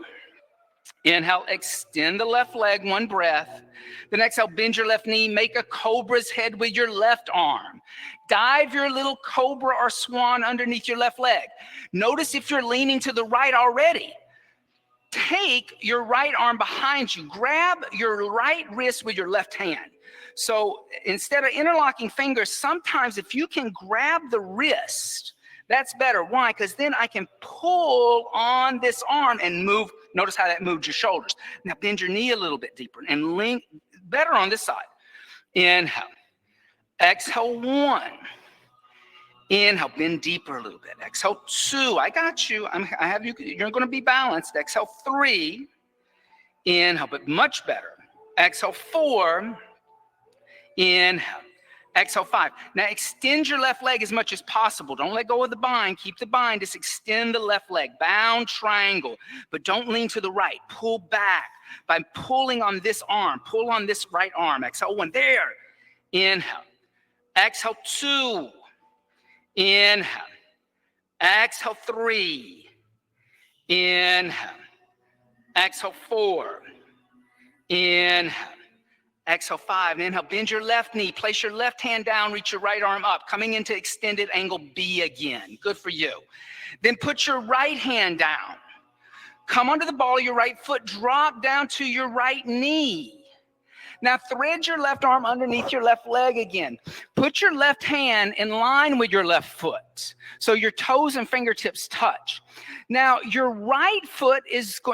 Inhale, extend the left leg, 1 breath. Then exhale, bend your left knee, make a cobra's head with your left arm. Dive your little cobra or swan underneath your left leg. Notice if you're leaning to the right already. Take your right arm behind you. Grab your right wrist with your left hand. So instead of interlocking fingers, sometimes if you can grab the wrist, that's better. Why? Because then I can pull on this arm and move. Notice how that moved your shoulders. Now bend your knee a little bit deeper and lean better on this side. Inhale. Exhale, 1. Inhale, bend deeper a little bit. Exhale, 2. I got you. I have you. You're going to be balanced. Exhale, 3. Inhale, but much better. Exhale, 4. Inhale. Exhale, 5. Now extend your left leg as much as possible. Don't let go of the bind. Keep the bind. Just extend the left leg. Bound triangle. But don't lean to the right. Pull back by pulling on this arm. Pull on this right arm. Exhale, 1. There. Inhale. Exhale, 2. Inhale. Exhale, 3. Inhale. Exhale, 4. Inhale. Exhale, 5. Inhale, bend your left knee. Place your left hand down. Reach your right arm up. Coming into extended angle B again. Good for you. Then put your right hand down. Come onto the ball of your right foot. Drop down to your right knee. Now thread your left arm underneath your left leg again. Put your left hand in line with your left foot, so your toes and fingertips touch. Now your right foot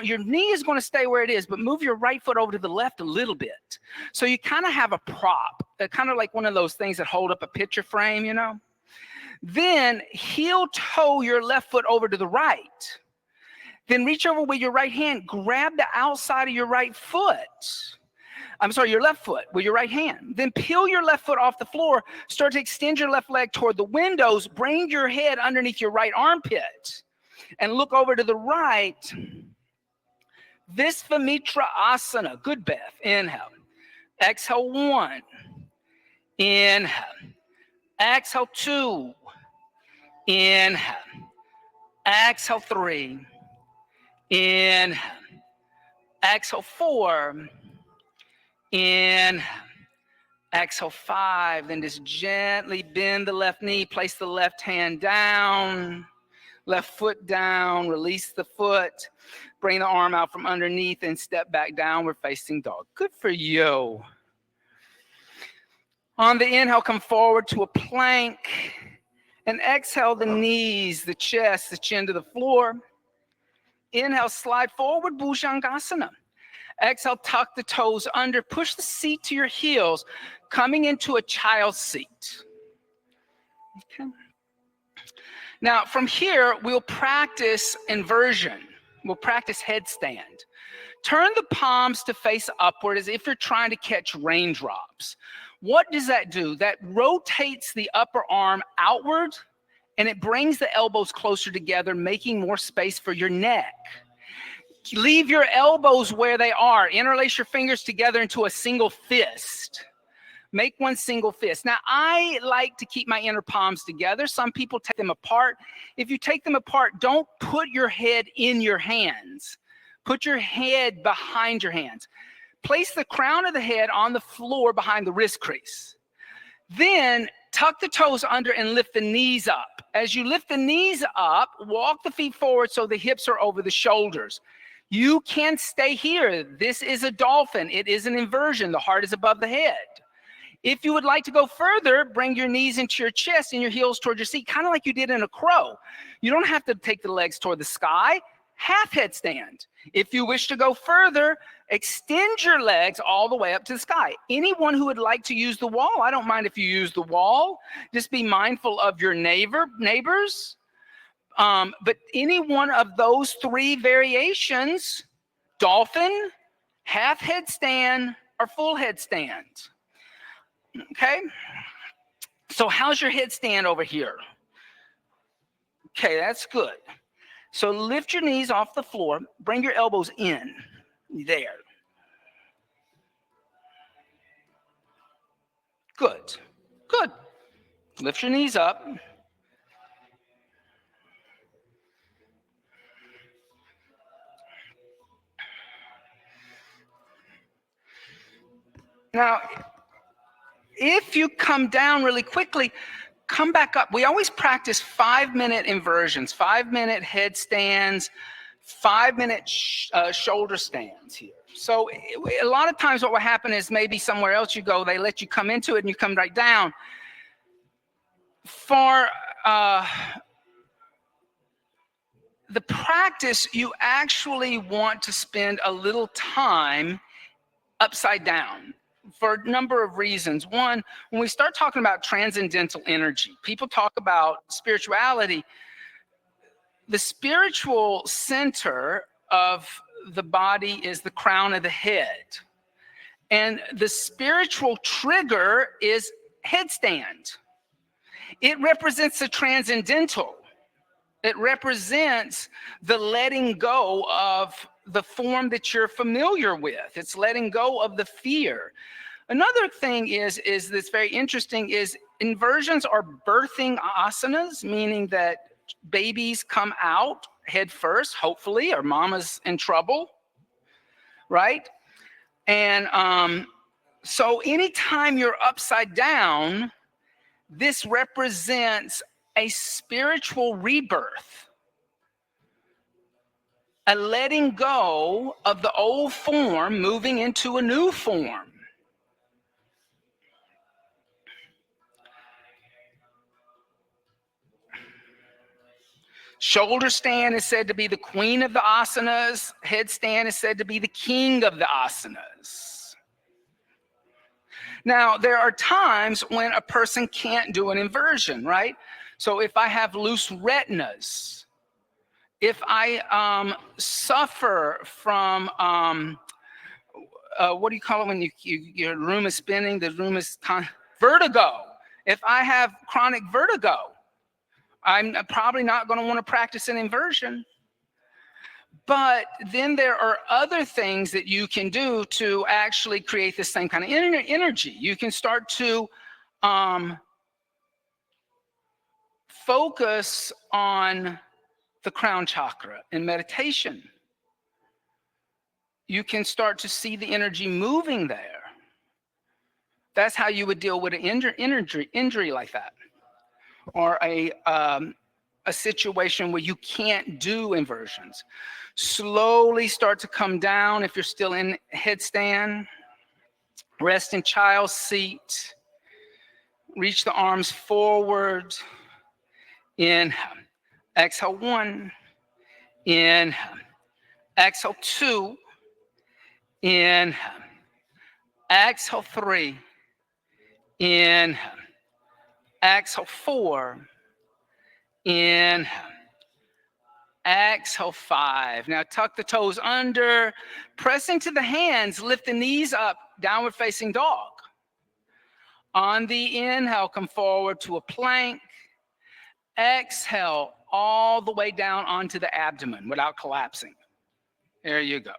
your knee is going to stay where it is, but move your right foot over to the left a little bit. So you kind of have a prop, kind of like one of those things that hold up a picture frame, you know? Then heel toe your left foot over to the right. Then reach over with your right hand, grab the outside of your right foot. Your left foot with your right hand. Then peel your left foot off the floor. Start to extend your left leg toward the windows. Bring your head underneath your right armpit and look over to the right. Visvamitrasana. Good breath. Inhale. Exhale, 1. Inhale. Exhale, 2. Inhale. Exhale, 3. Inhale. Exhale, 4. Inhale. Exhale, 5. Then just gently bend the left knee. Place the left hand down. Left foot down. Release the foot. Bring the arm out from underneath and step back downward facing dog. Good for you. On the inhale, come forward to a plank. And exhale, the knees, the chest, the chin to the floor. Inhale, slide forward, Bhujangasana. Exhale, tuck the toes under. Push the seat to your heels, coming into a child's seat. Okay. Now, from here, we'll practice inversion. We'll practice headstand. Turn the palms to face upward as if you're trying to catch raindrops. What does that do? That rotates the upper arm outward, and it brings the elbows closer together, making more space for your neck. Leave your elbows where they are. Interlace your fingers together into a single fist. Make one single fist. Now, I like to keep my inner palms together. Some people take them apart. If you take them apart, don't put your head in your hands. Put your head behind your hands. Place the crown of the head on the floor behind the wrist crease. Then tuck the toes under and lift the knees up. As you lift the knees up, walk the feet forward so the hips are over the shoulders. You can stay here. This is a dolphin. It is an inversion. The heart is above the head. If you would like to go further, bring your knees into your chest and your heels toward your seat, kind of like you did in a crow. You don't have to take the legs toward the sky. Half headstand. If you wish to go further, extend your legs all the way up to the sky. Anyone who would like to use the wall, I don't mind if you use the wall. Just be mindful of your neighbors. But any one of those three variations, dolphin, half headstand, or full headstand. Okay? So how's your headstand over here? Okay, that's good. So lift your knees off the floor. Bring your elbows in. There. Good. Good. Lift your knees up. Now, if you come down really quickly, come back up. We always practice 5-minute inversions, 5-minute headstands, 5-minute shoulder stands here. So a lot of times what will happen is maybe somewhere else you go, they let you come into it and you come right down. For the practice, you actually want to spend a little time upside down for a number of reasons. One, when we start talking about transcendental energy, people talk about spirituality. The spiritual center of the body is the crown of the head. And the spiritual trigger is headstand. It represents the transcendental. It represents the letting go of the form that you're familiar with. It's letting go of the fear. Another thing is that's very interesting is inversions are birthing asanas, meaning that babies come out head first, hopefully, or mama's in trouble, right? And so anytime you're upside down, this represents a spiritual rebirth, a letting go of the old form, moving into a new form. Shoulder stand is said to be the queen of the asanas. Headstand is said to be the king of the asanas. Now, there are times when a person can't do an inversion, right? So if I have loose retinas, if I suffer from, what do you call it when your room is spinning, the room is vertigo. If I have chronic vertigo, I'm probably not going to want to practice an inversion. But then there are other things that you can do to actually create the same kind of energy. You can start to focus on the crown chakra in meditation. You can start to see the energy moving there. That's how you would deal with an injury like that, or a situation where you can't do inversions. Slowly start to come down if you're still in headstand. Rest in child's seat. Reach the arms forward. Inhale. Exhale 1. Inhale. Exhale 2. Inhale. Exhale 3. Inhale. Exhale 4. Inhale. Exhale 5. Now tuck the toes under. Press into the hands. Lift the knees up. Downward facing dog. On the inhale, come forward to a plank. Exhale all the way down onto the abdomen without collapsing. There you go.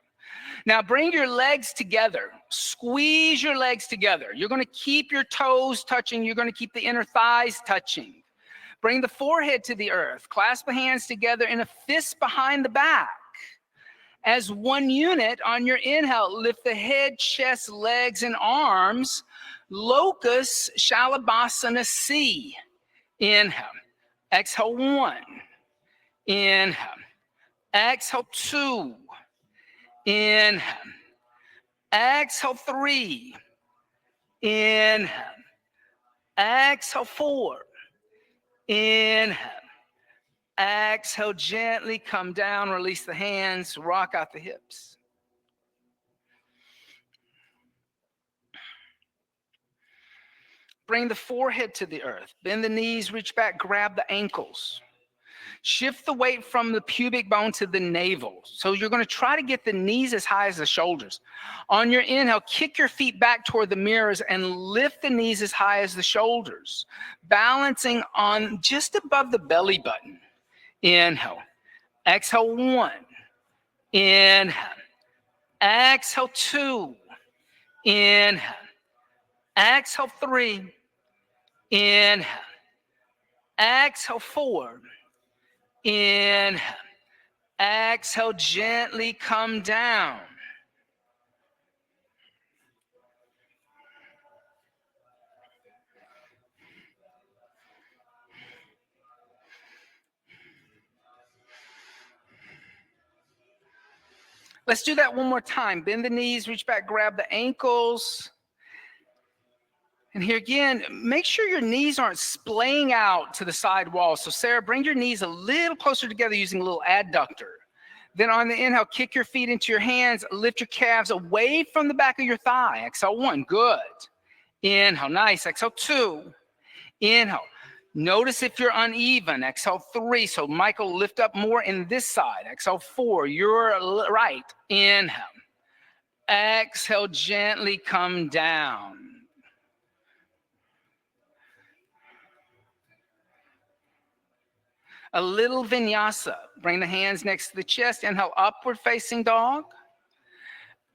Now bring your legs together. Squeeze your legs together. You're going to keep your toes touching. You're going to keep the inner thighs touching. Bring the forehead to the earth. Clasp the hands together in a fist behind the back. As one unit on your inhale, lift the head, chest, legs, and arms. Locust Shalabhasana C. Inhale. Exhale 1. Inhale. Exhale 2. Inhale. Exhale 3. Inhale. Exhale 4. Inhale. Exhale, gently come down, release the hands, rock out the hips. Bring the forehead to the earth. Bend the knees, reach back, grab the ankles. Shift the weight from the pubic bone to the navel. So you're going to try to get the knees as high as the shoulders. On your inhale, kick your feet back toward the mirrors and lift the knees as high as the shoulders, balancing on just above the belly button. Inhale. Exhale 1. Inhale. Exhale 2. Inhale. Exhale 3. Inhale. Exhale 4. Inhale. Exhale, gently come down. Let's do that one more time. Bend the knees, reach back, grab the ankles. And here again, make sure your knees aren't splaying out to the side wall. So Sarah, bring your knees a little closer together using a little adductor. Then on the inhale, kick your feet into your hands, lift your calves away from the back of your thigh. Exhale 1, good. Inhale, nice. Exhale 2. Inhale. Notice if you're uneven. Exhale 3. So Michael, lift up more in this side. Exhale 4. You're right. Inhale. Exhale, gently come down. A little vinyasa. Bring the hands next to the chest. Inhale, upward facing dog.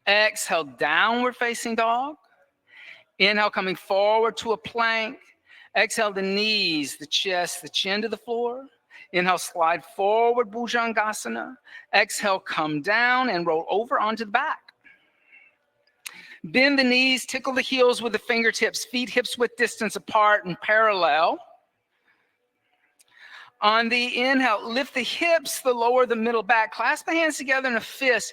Exhale, downward facing dog. Inhale, coming forward to a plank. Exhale, the knees, the chest, the chin to the floor. Inhale, slide forward, Bhujangasana. Exhale, come down and roll over onto the back. Bend the knees, tickle the heels with the fingertips, feet hips width distance apart and parallel. On the inhale, lift the hips, the lower, the middle back. Clasp the hands together in a fist.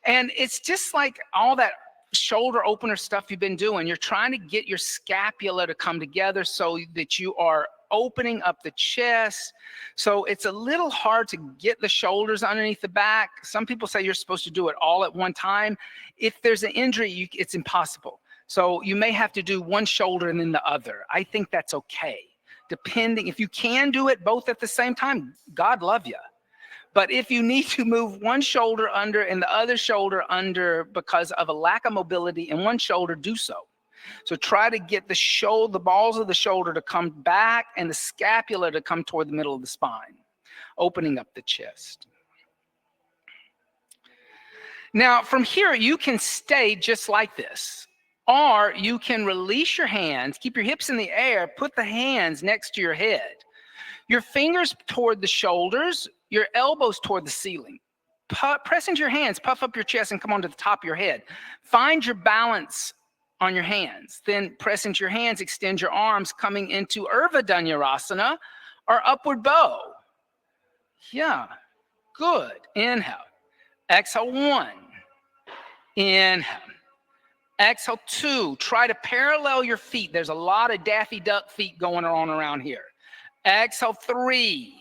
And it's just like all that shoulder opener stuff you've been doing. You're trying to get your scapula to come together so that you are opening up the chest. So it's a little hard to get the shoulders underneath the back. Some people say you're supposed to do it all at one time. If there's an injury, it's impossible. So you may have to do one shoulder and then the other. I think that's okay. Depending, if you can do it both at the same time, God love you. But if you need to move one shoulder under and the other shoulder under because of a lack of mobility in one shoulder, do so. So try to get the balls of the shoulder to come back and the scapula to come toward the middle of the spine, opening up the chest. Now, from here, you can stay just like this. Or you can release your hands, keep your hips in the air, put the hands next to your head. Your fingers toward the shoulders, your elbows toward the ceiling. Press into your hands, puff up your chest, and come onto the top of your head. Find your balance on your hands. Then press into your hands, extend your arms, coming into Urdhva Dhanurasana or upward bow. Yeah, good. Inhale. Exhale 1. Inhale. Exhale 2. Try to parallel your feet. There's a lot of Daffy Duck feet going on around here. Exhale 3.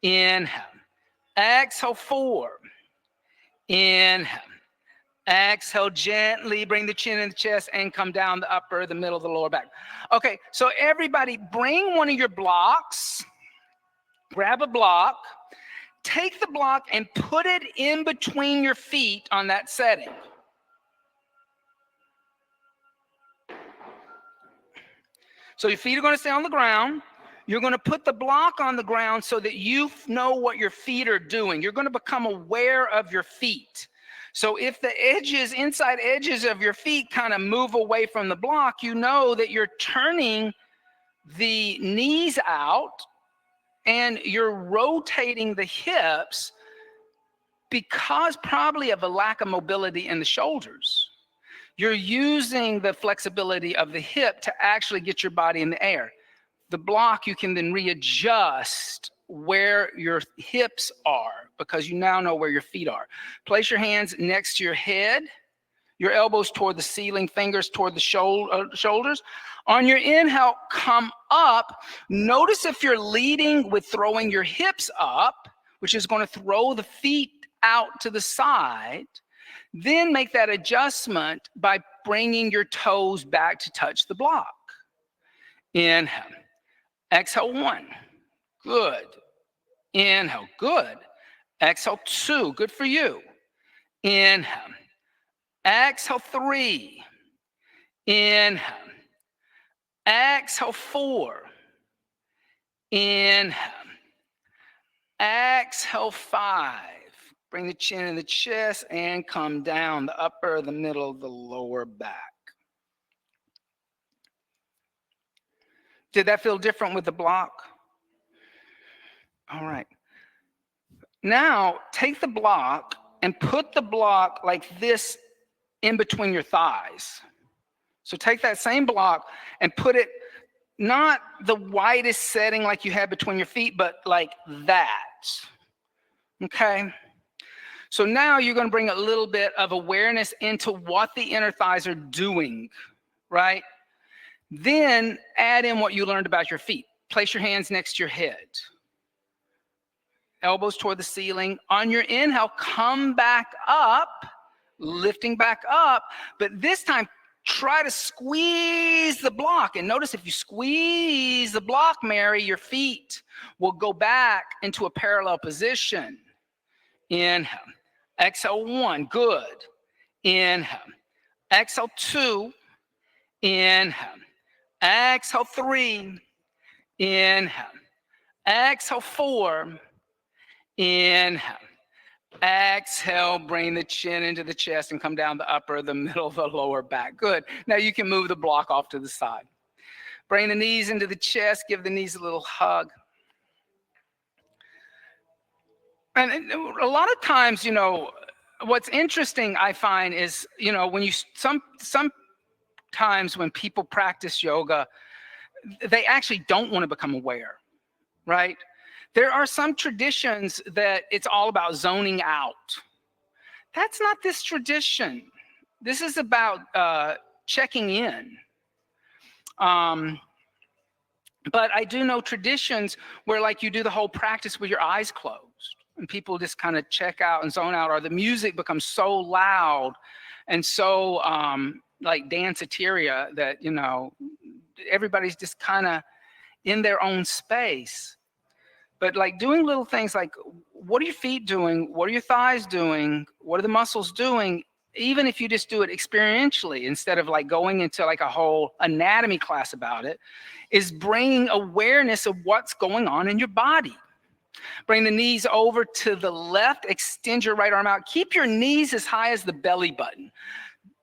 Inhale. Exhale 4. Inhale. Exhale, gently bring the chin in the chest and come down the upper, the middle, the lower back. Okay, so everybody bring one of your blocks. Grab a block. Take the block and put it in between your feet on that setting. So your feet are going to stay on the ground. You're going to put the block on the ground so that you know what your feet are doing. You're going to become aware of your feet. So if the inside edges of your feet kind of move away from the block, you know that you're turning the knees out and you're rotating the hips because probably of a lack of mobility in the shoulders, you're using the flexibility of the hip to actually get your body in the air. The block, you can then readjust where your hips are because you now know where your feet are. Place your hands next to your head, your elbows toward the ceiling, fingers toward the shoulders. On your inhale, come up. Notice if you're leading with throwing your hips up, which is going to throw the feet out to the side. Then make that adjustment by bringing your toes back to touch the block. Inhale. Exhale, 1. Good. Inhale. Good. Exhale, 2. Good for you. Inhale. Exhale, 3. Inhale. Exhale, 4. Inhale. Exhale, 5. Bring the chin in the chest and come down the upper, the middle, the lower back. Did that feel different with the block? All right. Now, take the block and put the block like this in between your thighs. So take that same block and put it not the widest setting like you had between your feet, but like that. Okay? So now you're going to bring a little bit of awareness into what the inner thighs are doing, right? Then add in what you learned about your feet. Place your hands next to your head. Elbows toward the ceiling. On your inhale, come back up, lifting back up. But this time, try to squeeze the block. And notice if you squeeze the block, Mary, your feet will go back into a parallel position. Inhale. Exhale, 1. Good. Inhale. Exhale, 2. Inhale. Exhale, 3. Inhale. Exhale, 4. Inhale. Exhale, bring the chin into the chest and come down the upper, the middle, the lower back. Good. Now you can move the block off to the side. Bring the knees into the chest. Give the knees a little hug. And a lot of times, you know, what's interesting I find is, you know, when you sometimes when people practice yoga, they actually don't want to become aware, right? There are some traditions that it's all about zoning out. That's not this tradition. This is about checking in. But I do know traditions where like you do the whole practice with your eyes closed. And people just kind of check out and zone out, or the music becomes so loud and so like danceteria that, you know, everybody's just kind of in their own space. But like doing little things like, what are your feet doing? What are your thighs doing? What are the muscles doing? Even if you just do it experientially, instead of like going into like a whole anatomy class about it, is bringing awareness of what's going on in your body. Bring the knees over to the left. Extend your right arm out. Keep your knees as high as the belly button.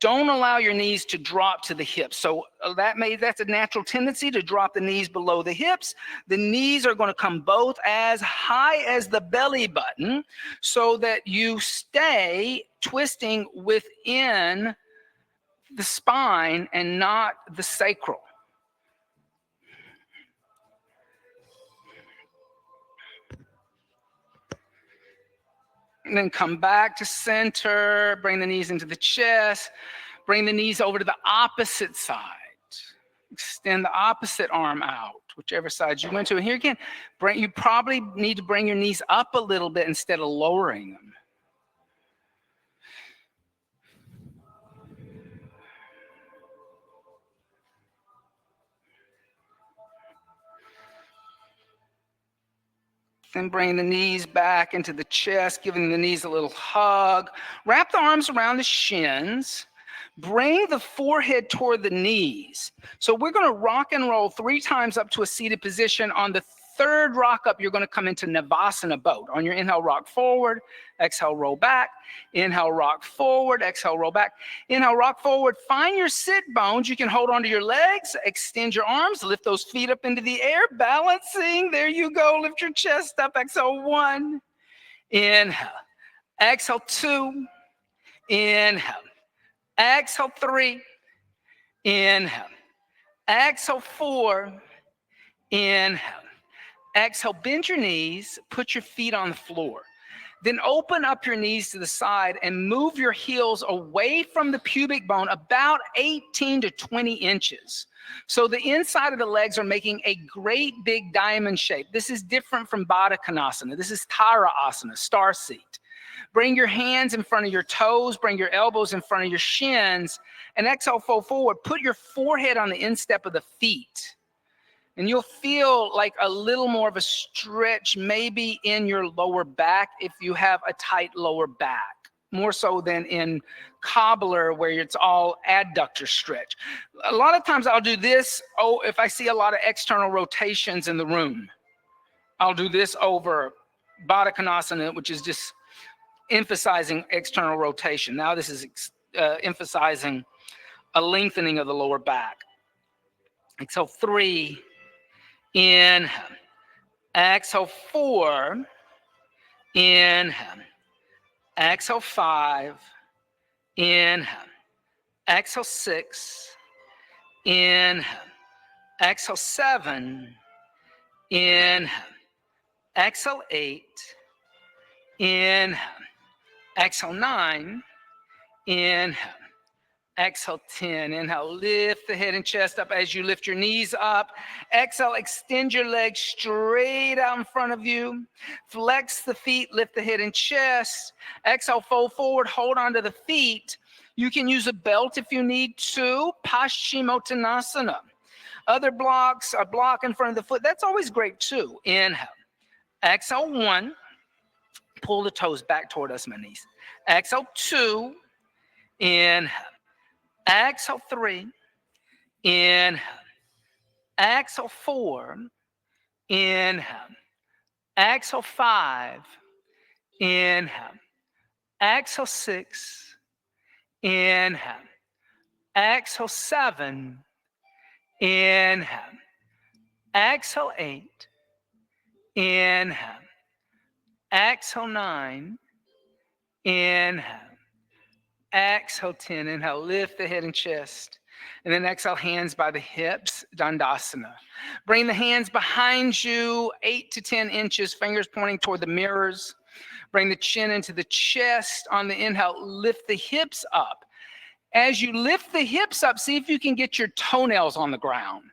Don't allow your knees to drop to the hips. So that's a natural tendency to drop the knees below the hips. The knees are going to come both as high as the belly button so that you stay twisting within the spine and not the sacral. And then come back to center, bring the knees into the chest, bring the knees over to the opposite side. Extend the opposite arm out, whichever side you went to. And here again, you probably need to bring your knees up a little bit instead of lowering them. Then bring the knees back into the chest, giving the knees a little hug. Wrap the arms around the shins. Bring the forehead toward the knees. So we're going to rock and roll 3 times up to a seated position. On the third rock up, you're going to come into Navasana boat. On your inhale, rock forward. Exhale, roll back. Inhale, rock forward. Exhale, roll back. Inhale, rock forward. Find your sit bones. You can hold onto your legs. Extend your arms. Lift those feet up into the air. Balancing. There you go. Lift your chest up. Exhale, 1. Inhale. Exhale 2. Inhale. Exhale 3. Inhale. Exhale 4. Inhale. Exhale, bend your knees, put your feet on the floor. Then open up your knees to the side and move your heels away from the pubic bone about 18 to 20 inches. So the inside of the legs are making a great big diamond shape. This is different from Baddha Konasana. This is Tara Asana, star seat. Bring your hands in front of your toes, bring your elbows in front of your shins, and exhale, fold forward. Put your forehead on the instep of the feet. And you'll feel like a little more of a stretch maybe in your lower back if you have a tight lower back, more so than in cobbler where it's all adductor stretch. A lot of times I'll do this, if I see a lot of external rotations in the room. I'll do this over Baddha Konasana, which is just emphasizing external rotation. Now this is emphasizing a lengthening of the lower back. Exhale 3. Inhale. Exhale 4. Inhale. Exhale 5. Inhale. Exhale 6. Inhale. Exhale 7. Inhale. Exhale 8. Inhale. Exhale 9. Inhale. Exhale 10. Inhale, lift the head and chest up as you lift your knees up. Exhale, extend your legs straight out in front of you. Flex the feet, lift the head and chest. Exhale, fold forward, hold on to the feet. You can use a belt if you need to. Paschimottanasana. Other blocks, a block in front of the foot. That's always great too. Inhale. Exhale 1. Pull the toes back toward us, my knees. Exhale 2. Inhale. Exhale 3. Inhale. Exhale 4. Inhale. Exhale 5. Inhale. Exhale 6. Inhale. Exhale 7. Inhale. Exhale 8. Inhale. Exhale 9. Inhale. Exhale 10. Inhale, lift the head and chest. And then exhale, hands by the hips, Dandasana. Bring the hands behind you, 8 to 10 inches, fingers pointing toward the mirrors. Bring the chin into the chest. On the inhale, lift the hips up. As you lift the hips up, see if you can get your toenails on the ground.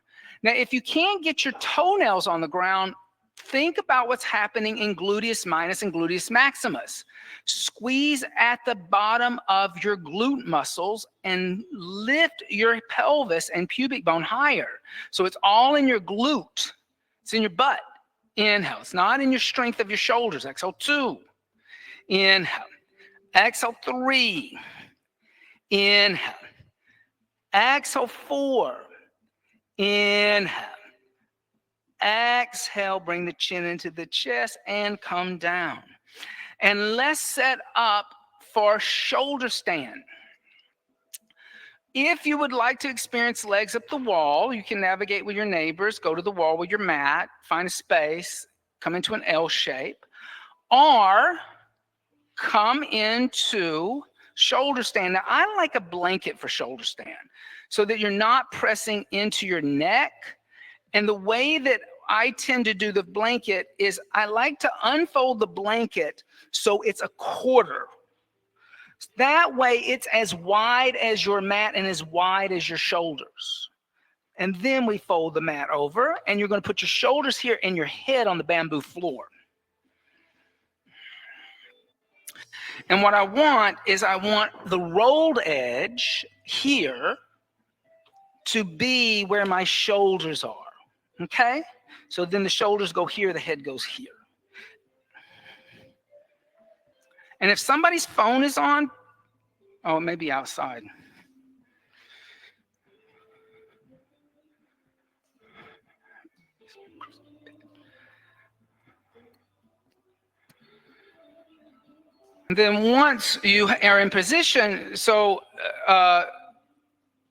Now, if you can't get your toenails on the ground, think about what's happening in gluteus minus and gluteus maximus. Squeeze at the bottom of your glute muscles and lift your pelvis and pubic bone higher. So it's all in your glute. It's in your butt. Inhale. It's not in your strength of your shoulders. Exhale 2. Inhale. Exhale 3. Inhale. Exhale 4. Inhale. Exhale, bring the chin into the chest and come down. And let's set up for shoulder stand. If you would like to experience legs up the wall, you can navigate with your neighbors, go to the wall with your mat, find a space, come into an L shape, or come into shoulder stand. Now, I like a blanket for shoulder stand so that you're not pressing into your neck. And the way that I tend to do the blanket is I like to unfold the blanket so it's a quarter. That way it's as wide as your mat and as wide as your shoulders. And then we fold the mat over and you're going to put your shoulders here and your head on the bamboo floor. And what I want is I want the rolled edge here to be where my shoulders are. Okay? So then the shoulders go here, the head goes here. And if somebody's phone is on, oh, maybe outside. And then once you are in position, so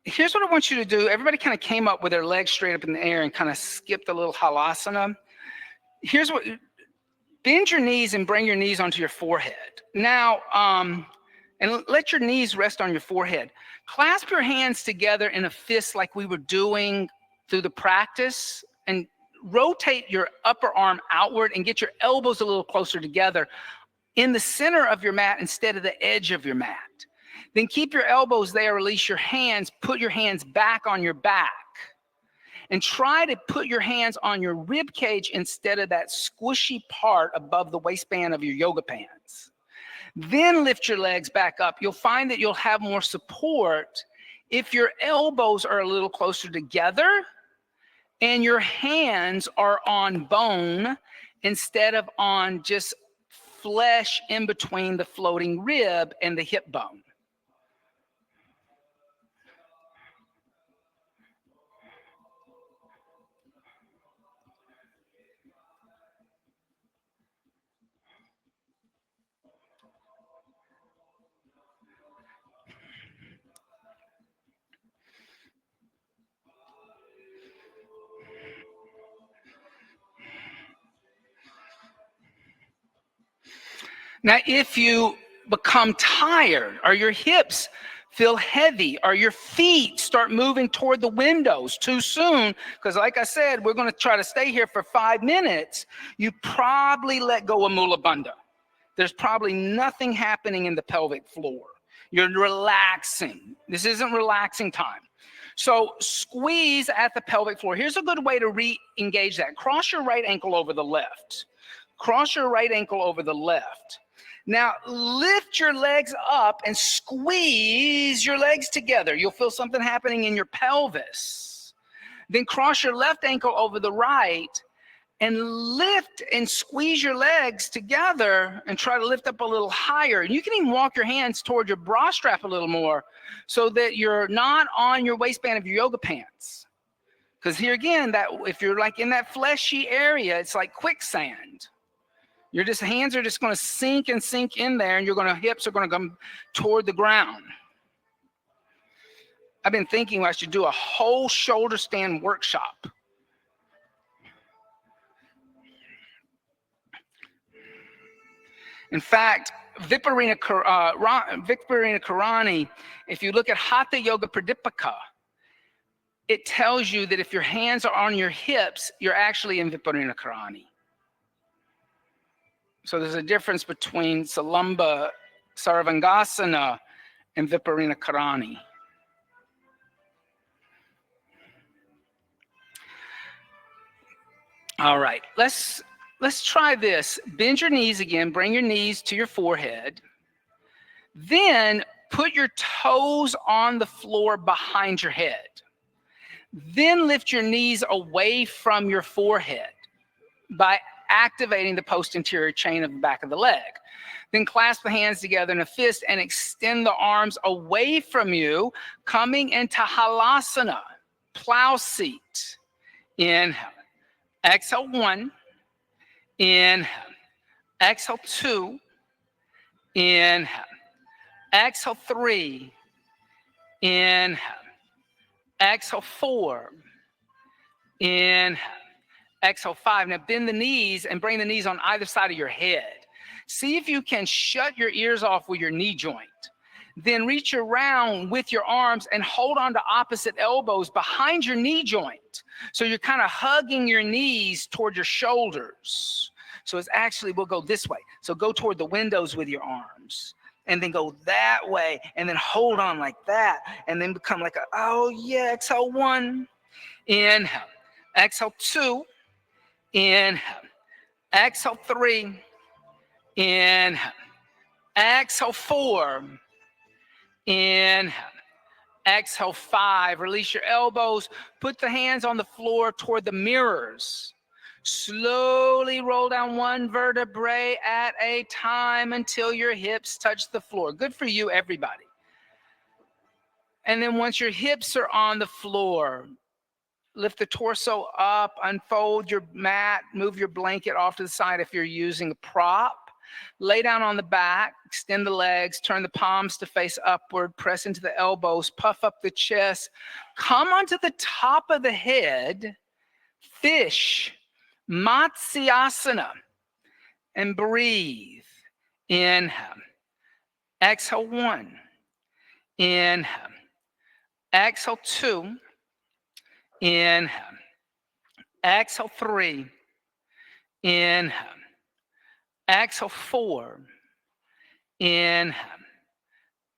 here's what I want you to do. Everybody kind of came up with their legs straight up in the air and kind of skipped a little halasana. Here's what, Bend your knees and bring your knees onto your forehead. Now, and let your knees rest on your forehead. Clasp your hands together in a fist like we were doing through the practice, and rotate your upper arm outward and get your elbows a little closer together in the center of your mat instead of the edge of your mat. Then keep your elbows there, release your hands, put your hands back on your back. And try to put your hands on your rib cage instead of that squishy part above the waistband of your yoga pants. Then lift your legs back up. You'll find that you'll have more support if your elbows are a little closer together and your hands are on bone instead of on just flesh in between the floating rib and the hip bone. Now, if you become tired, or your hips feel heavy, or your feet start moving toward the windows too soon, because like I said, we're going to try to stay here for 5 minutes, you probably let go of Mula Bandha. There's probably nothing happening in the pelvic floor. You're relaxing. This isn't relaxing time. So squeeze at the pelvic floor. Here's a good way to re-engage that. Cross your right ankle over the left. Cross your right ankle over the left. Now lift your legs up and squeeze your legs together. You'll feel something happening in your pelvis. Then cross your left ankle over the right and lift and squeeze your legs together and try to lift up a little higher. You can even walk your hands toward your bra strap a little more so that you're not on your waistband of your yoga pants. Because here again, that if you're like in that fleshy area, it's like quicksand. Your hands are just going to sink in there, and hips are going to come toward the ground. I've been thinking I should do a whole shoulder stand workshop. In fact, Viparina Karani, if you look at Hatha Yoga Pradipika, it tells you that if your hands are on your hips, you're actually in Viparina Karani. So there's a difference between Salamba Sarvangasana and Viparina Karani. All right, let's try this. Bend your knees again, bring your knees to your forehead. Then put your toes on the floor behind your head. Then lift your knees away from your forehead by activating the post-anterior chain of the back of the leg. Then clasp the hands together in a fist and extend the arms away from you, coming into Halasana, plow seat. Inhale. Exhale 1. Inhale. Exhale 2. Inhale. Exhale 3. Inhale. Exhale 4. Inhale. Exhale 5. Now bend the knees and bring the knees on either side of your head. See if you can shut your ears off with your knee joint. Then reach around with your arms and hold on to opposite elbows behind your knee joint. So you're kind of hugging your knees toward your shoulders. So it's actually, we'll go this way. So go toward the windows with your arms. And then go that way. And then hold on like that. And then become like oh yeah, exhale 1. Inhale. Exhale 2. Inhale. Exhale 3. Inhale. Exhale 4. Inhale. Exhale 5. Release your elbows. Put the hands on the floor toward the mirrors. Slowly roll down one vertebrae at a time until your hips touch the floor. Good for you, everybody. And then once your hips are on the floor, lift the torso up, unfold your mat, move your blanket off to the side if you're using a prop. Lay down on the back, extend the legs, turn the palms to face upward, press into the elbows, puff up the chest, come onto the top of the head, fish, Matsyasana. and breathe. Inhale. Exhale 1. Inhale. Exhale 2. Inhale. Exhale 3. Inhale. Exhale 4. Inhale.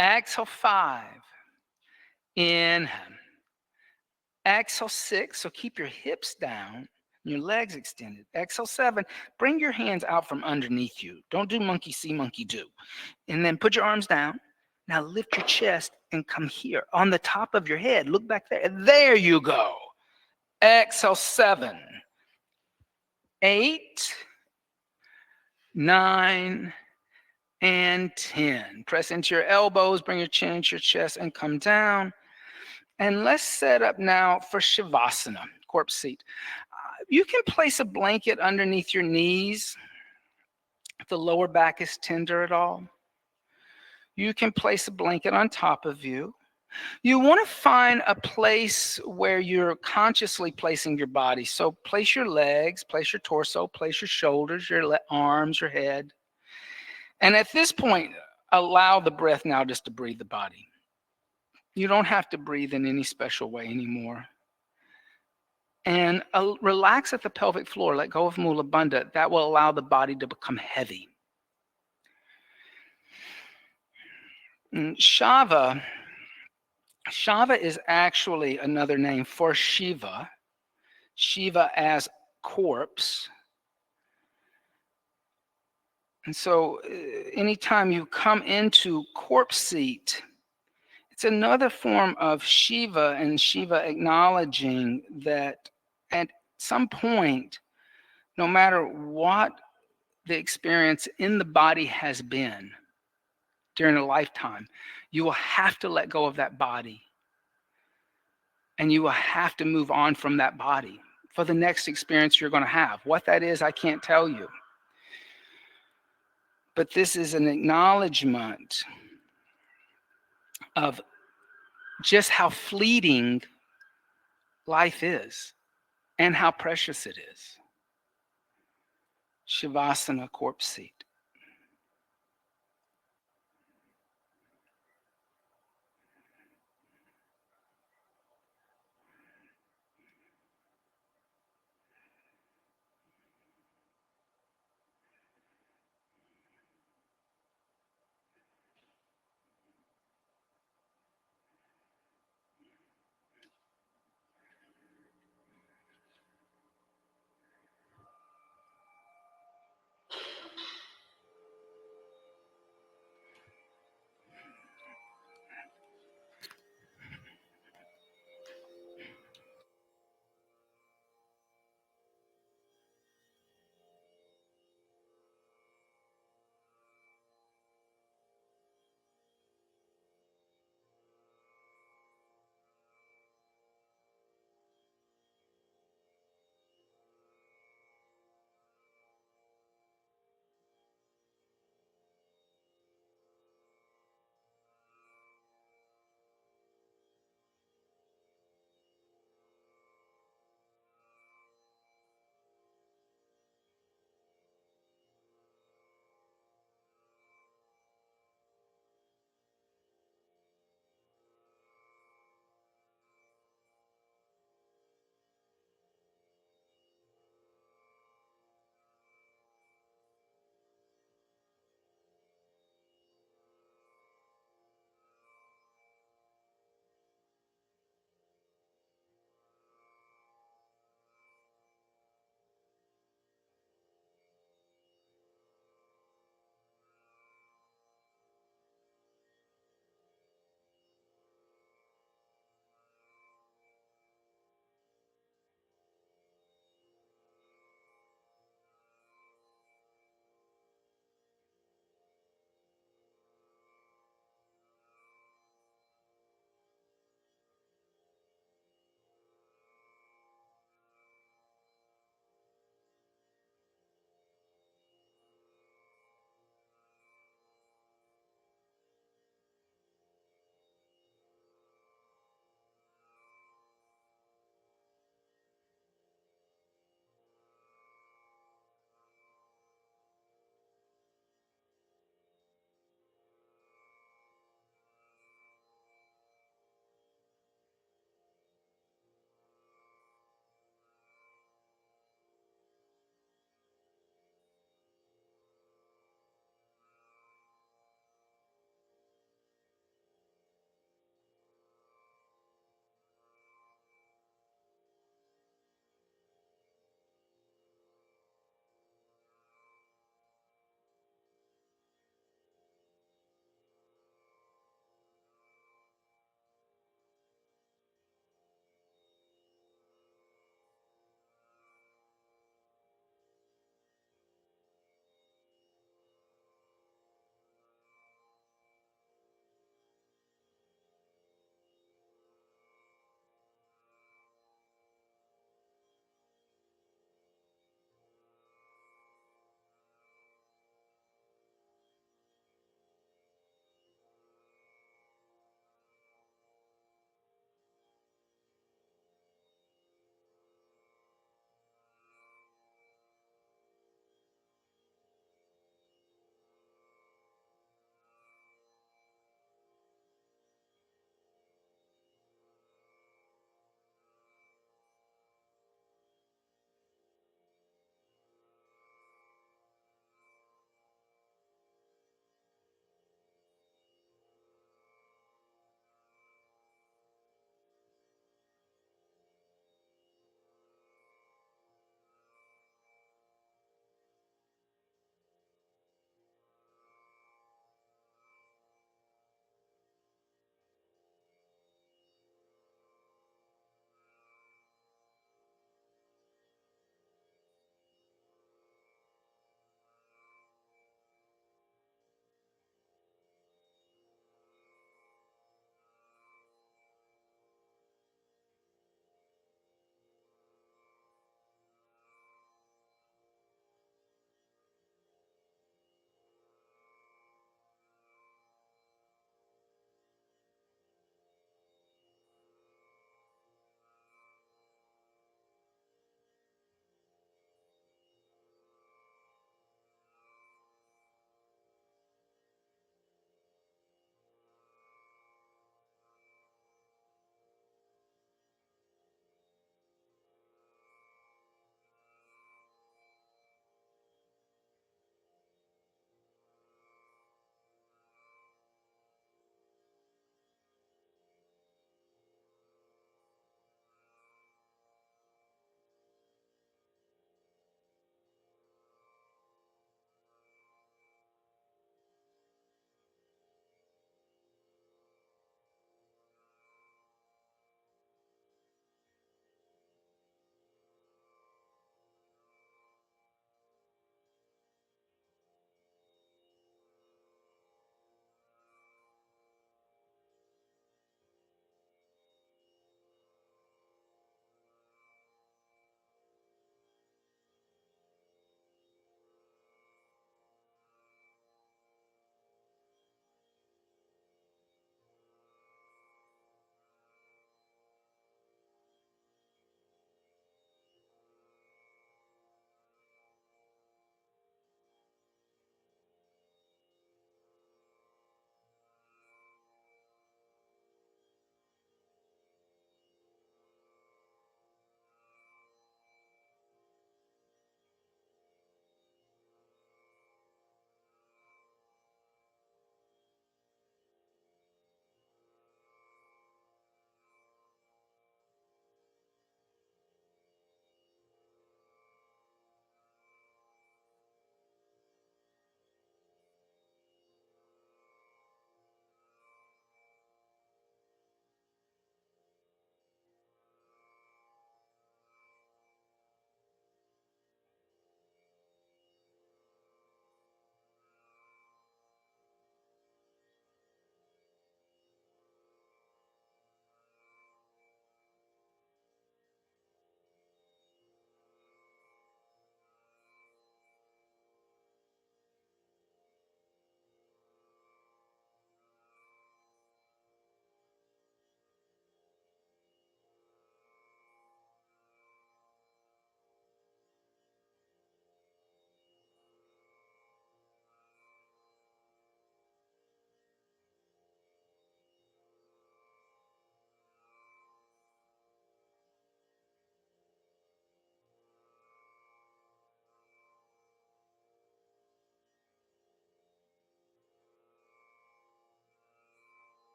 Exhale 5. Inhale. Exhale 6. So keep your hips down, your legs extended. Exhale 7. Bring your hands out from underneath you. Don't do monkey see, monkey do. And then put your arms down. Now lift your chest and come here on the top of your head. Look back there. There you go. Exhale 7, 8, 9, and 10. Press into your elbows, bring your chin into your chest, and come down. And let's set up now for Shavasana, corpse seat. You can place a blanket underneath your knees if the lower back is tender at all. You can place a blanket on top of you. You want to find a place where you're consciously placing your body. So place your legs, place your torso, place your shoulders, your arms, your head. And at this point, allow the breath now just to breathe the body. You don't have to breathe in any special way anymore. And relax at the pelvic floor. Let go of Mula Bandha. That will allow the body to become heavy. And Shava is actually another name for Shiva. Shiva as corpse. And so anytime you come into corpse seat, it's another form of Shiva, and Shiva acknowledging that at some point, no matter what the experience in the body has been during a lifetime, you will have to let go of that body. And you will have to move on from that body for the next experience you're going to have. What that is, I can't tell you. But this is an acknowledgement of just how fleeting life is and how precious it is. Shavasana, corpse seat.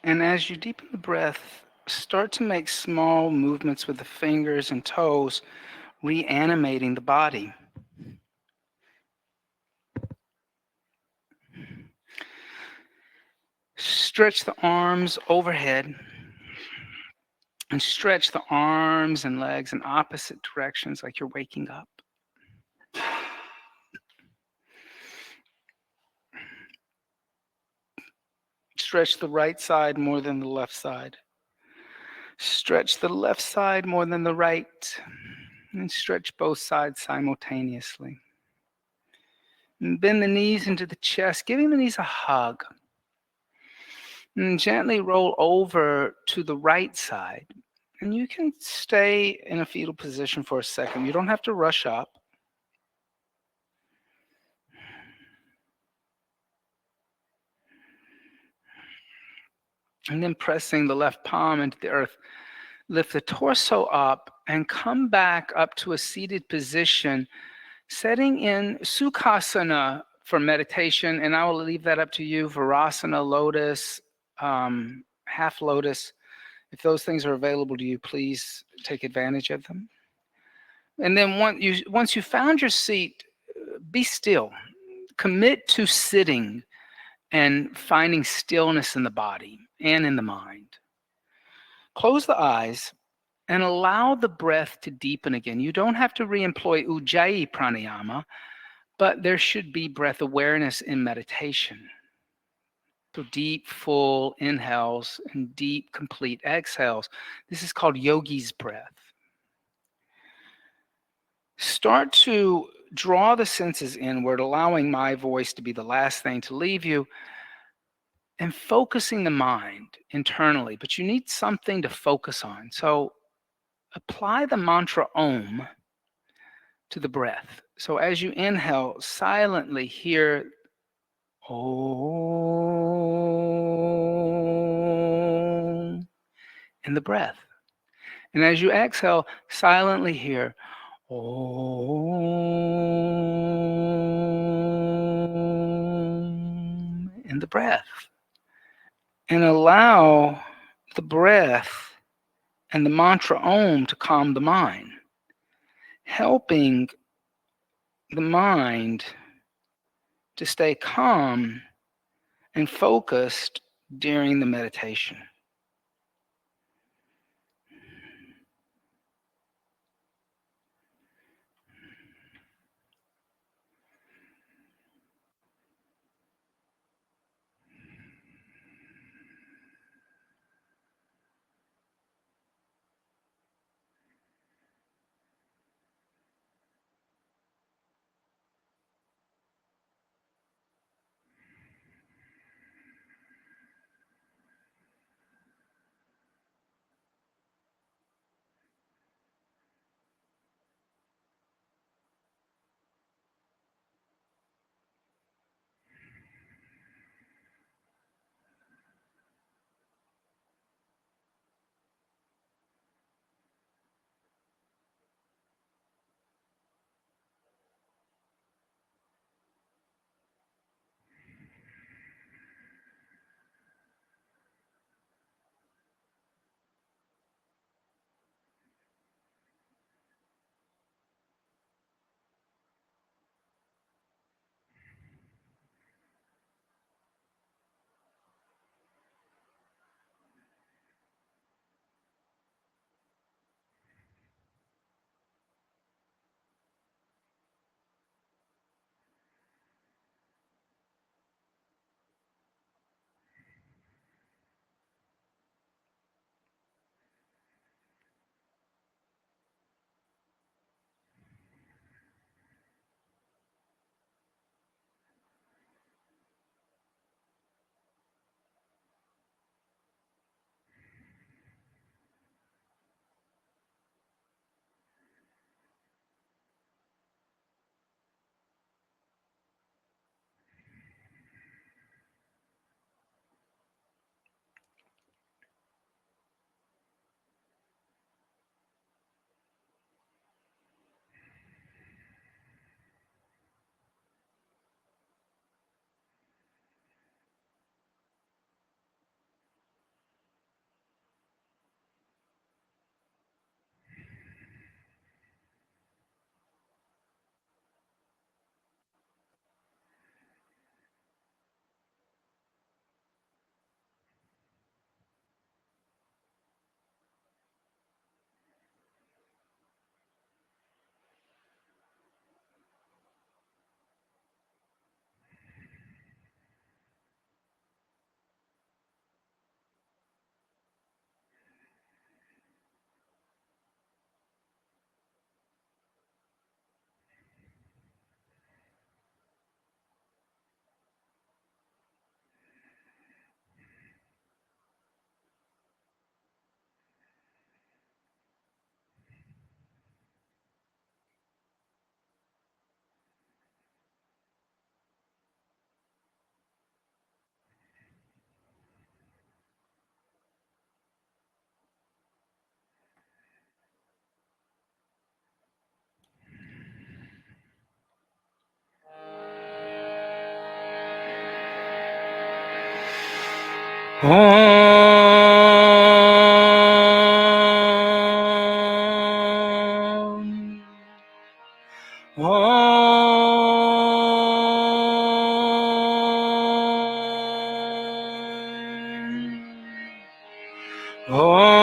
And as you deepen the breath, start to make small movements with the fingers and toes, reanimating the body. Stretch the arms overhead and stretch the arms and legs in opposite directions like you're waking up. Stretch the right side more than the left side. Stretch the left side more than the right. And stretch both sides simultaneously. And bend the knees into the chest, giving the knees a hug. And gently roll over to the right side. And you can stay in a fetal position for a second. You don't have to rush up. And then pressing the left palm into the earth, lift the torso up and come back up to a seated position, setting in Sukhasana for meditation. And I will leave that up to you, Virasana, lotus, half lotus. If those things are available to you, please take advantage of them. And then once you found your seat, be still. Commit to sitting and finding stillness in the body and in the mind. Close the eyes and allow the breath to deepen again. You don't have to re-employ Ujjayi pranayama, but there should be breath awareness in meditation. So deep, full inhales and deep, complete exhales. This is called yogi's breath. Start to draw the senses inward, allowing my voice to be the last thing to leave you, and focusing the mind internally. But you need something to focus on. So apply the mantra Om to the breath. So as you inhale, silently hear Om in the breath. And as you exhale, silently hear Om in the breath. And allow the breath and the mantra Om to calm the mind, helping the mind to stay calm and focused during the meditation. Om. Om. Om.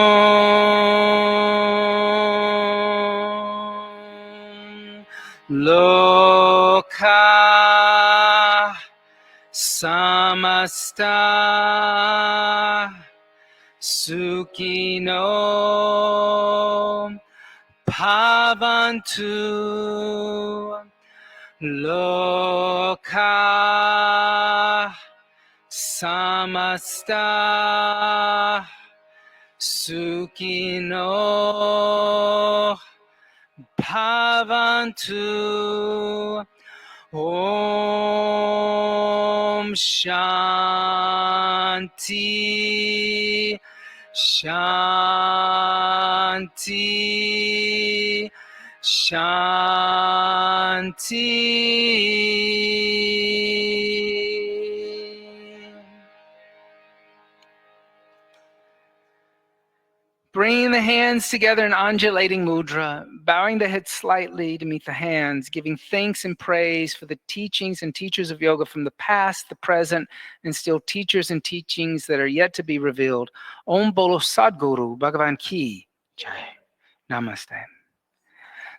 Loka samasta sukino bhavantu. Loka samasta sukino bhavantu. Om Shanti Shanti Shanti. Bringing the hands together in undulating mudra, bowing the head slightly to meet the hands, giving thanks and praise for the teachings and teachers of yoga from the past, the present, and still teachers and teachings that are yet to be revealed. Om Bolo Sadguru Bhagavan Ki Jai. Namaste.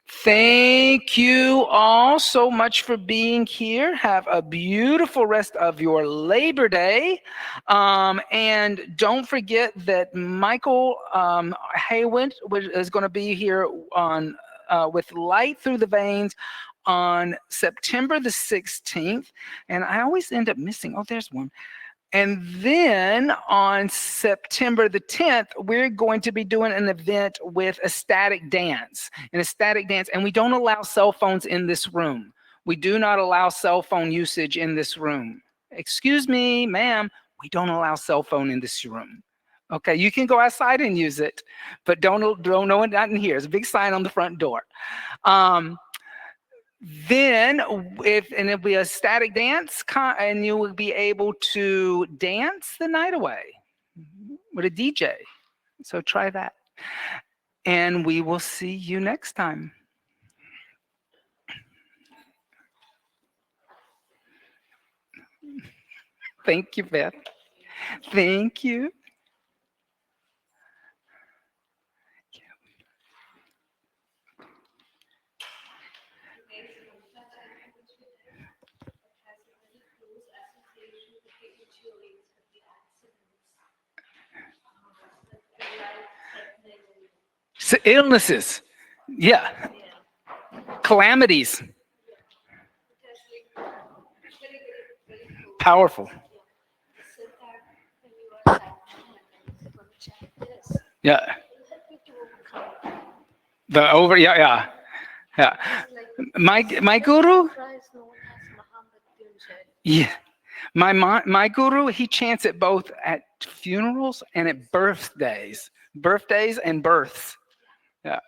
Thank you all so much for being here. Have a beautiful rest of your Labor Day. And don't forget that Michael Haywood is going to be here on with Light Through the Veins on September the 16th. And I always end up missing. Oh, there's one. And then on September the 10th, we're going to be doing an event with ecstatic dance. And we don't allow cell phones in this room. We do not allow cell phone usage in this room. Excuse me, ma'am, we don't allow cell phone in this room. Okay, you can go outside and use it, but don't no one not in here. There's a big sign on the front door. Then it'll be a static dance, and you will be able to dance the night away with a DJ. So try that. And we will see you next time. Thank you, Beth. Thank you. So illnesses, yeah, calamities, powerful. Yeah. Yeah. My guru. Yeah. My guru, he chants it both at funerals and at birthdays and births. Yeah.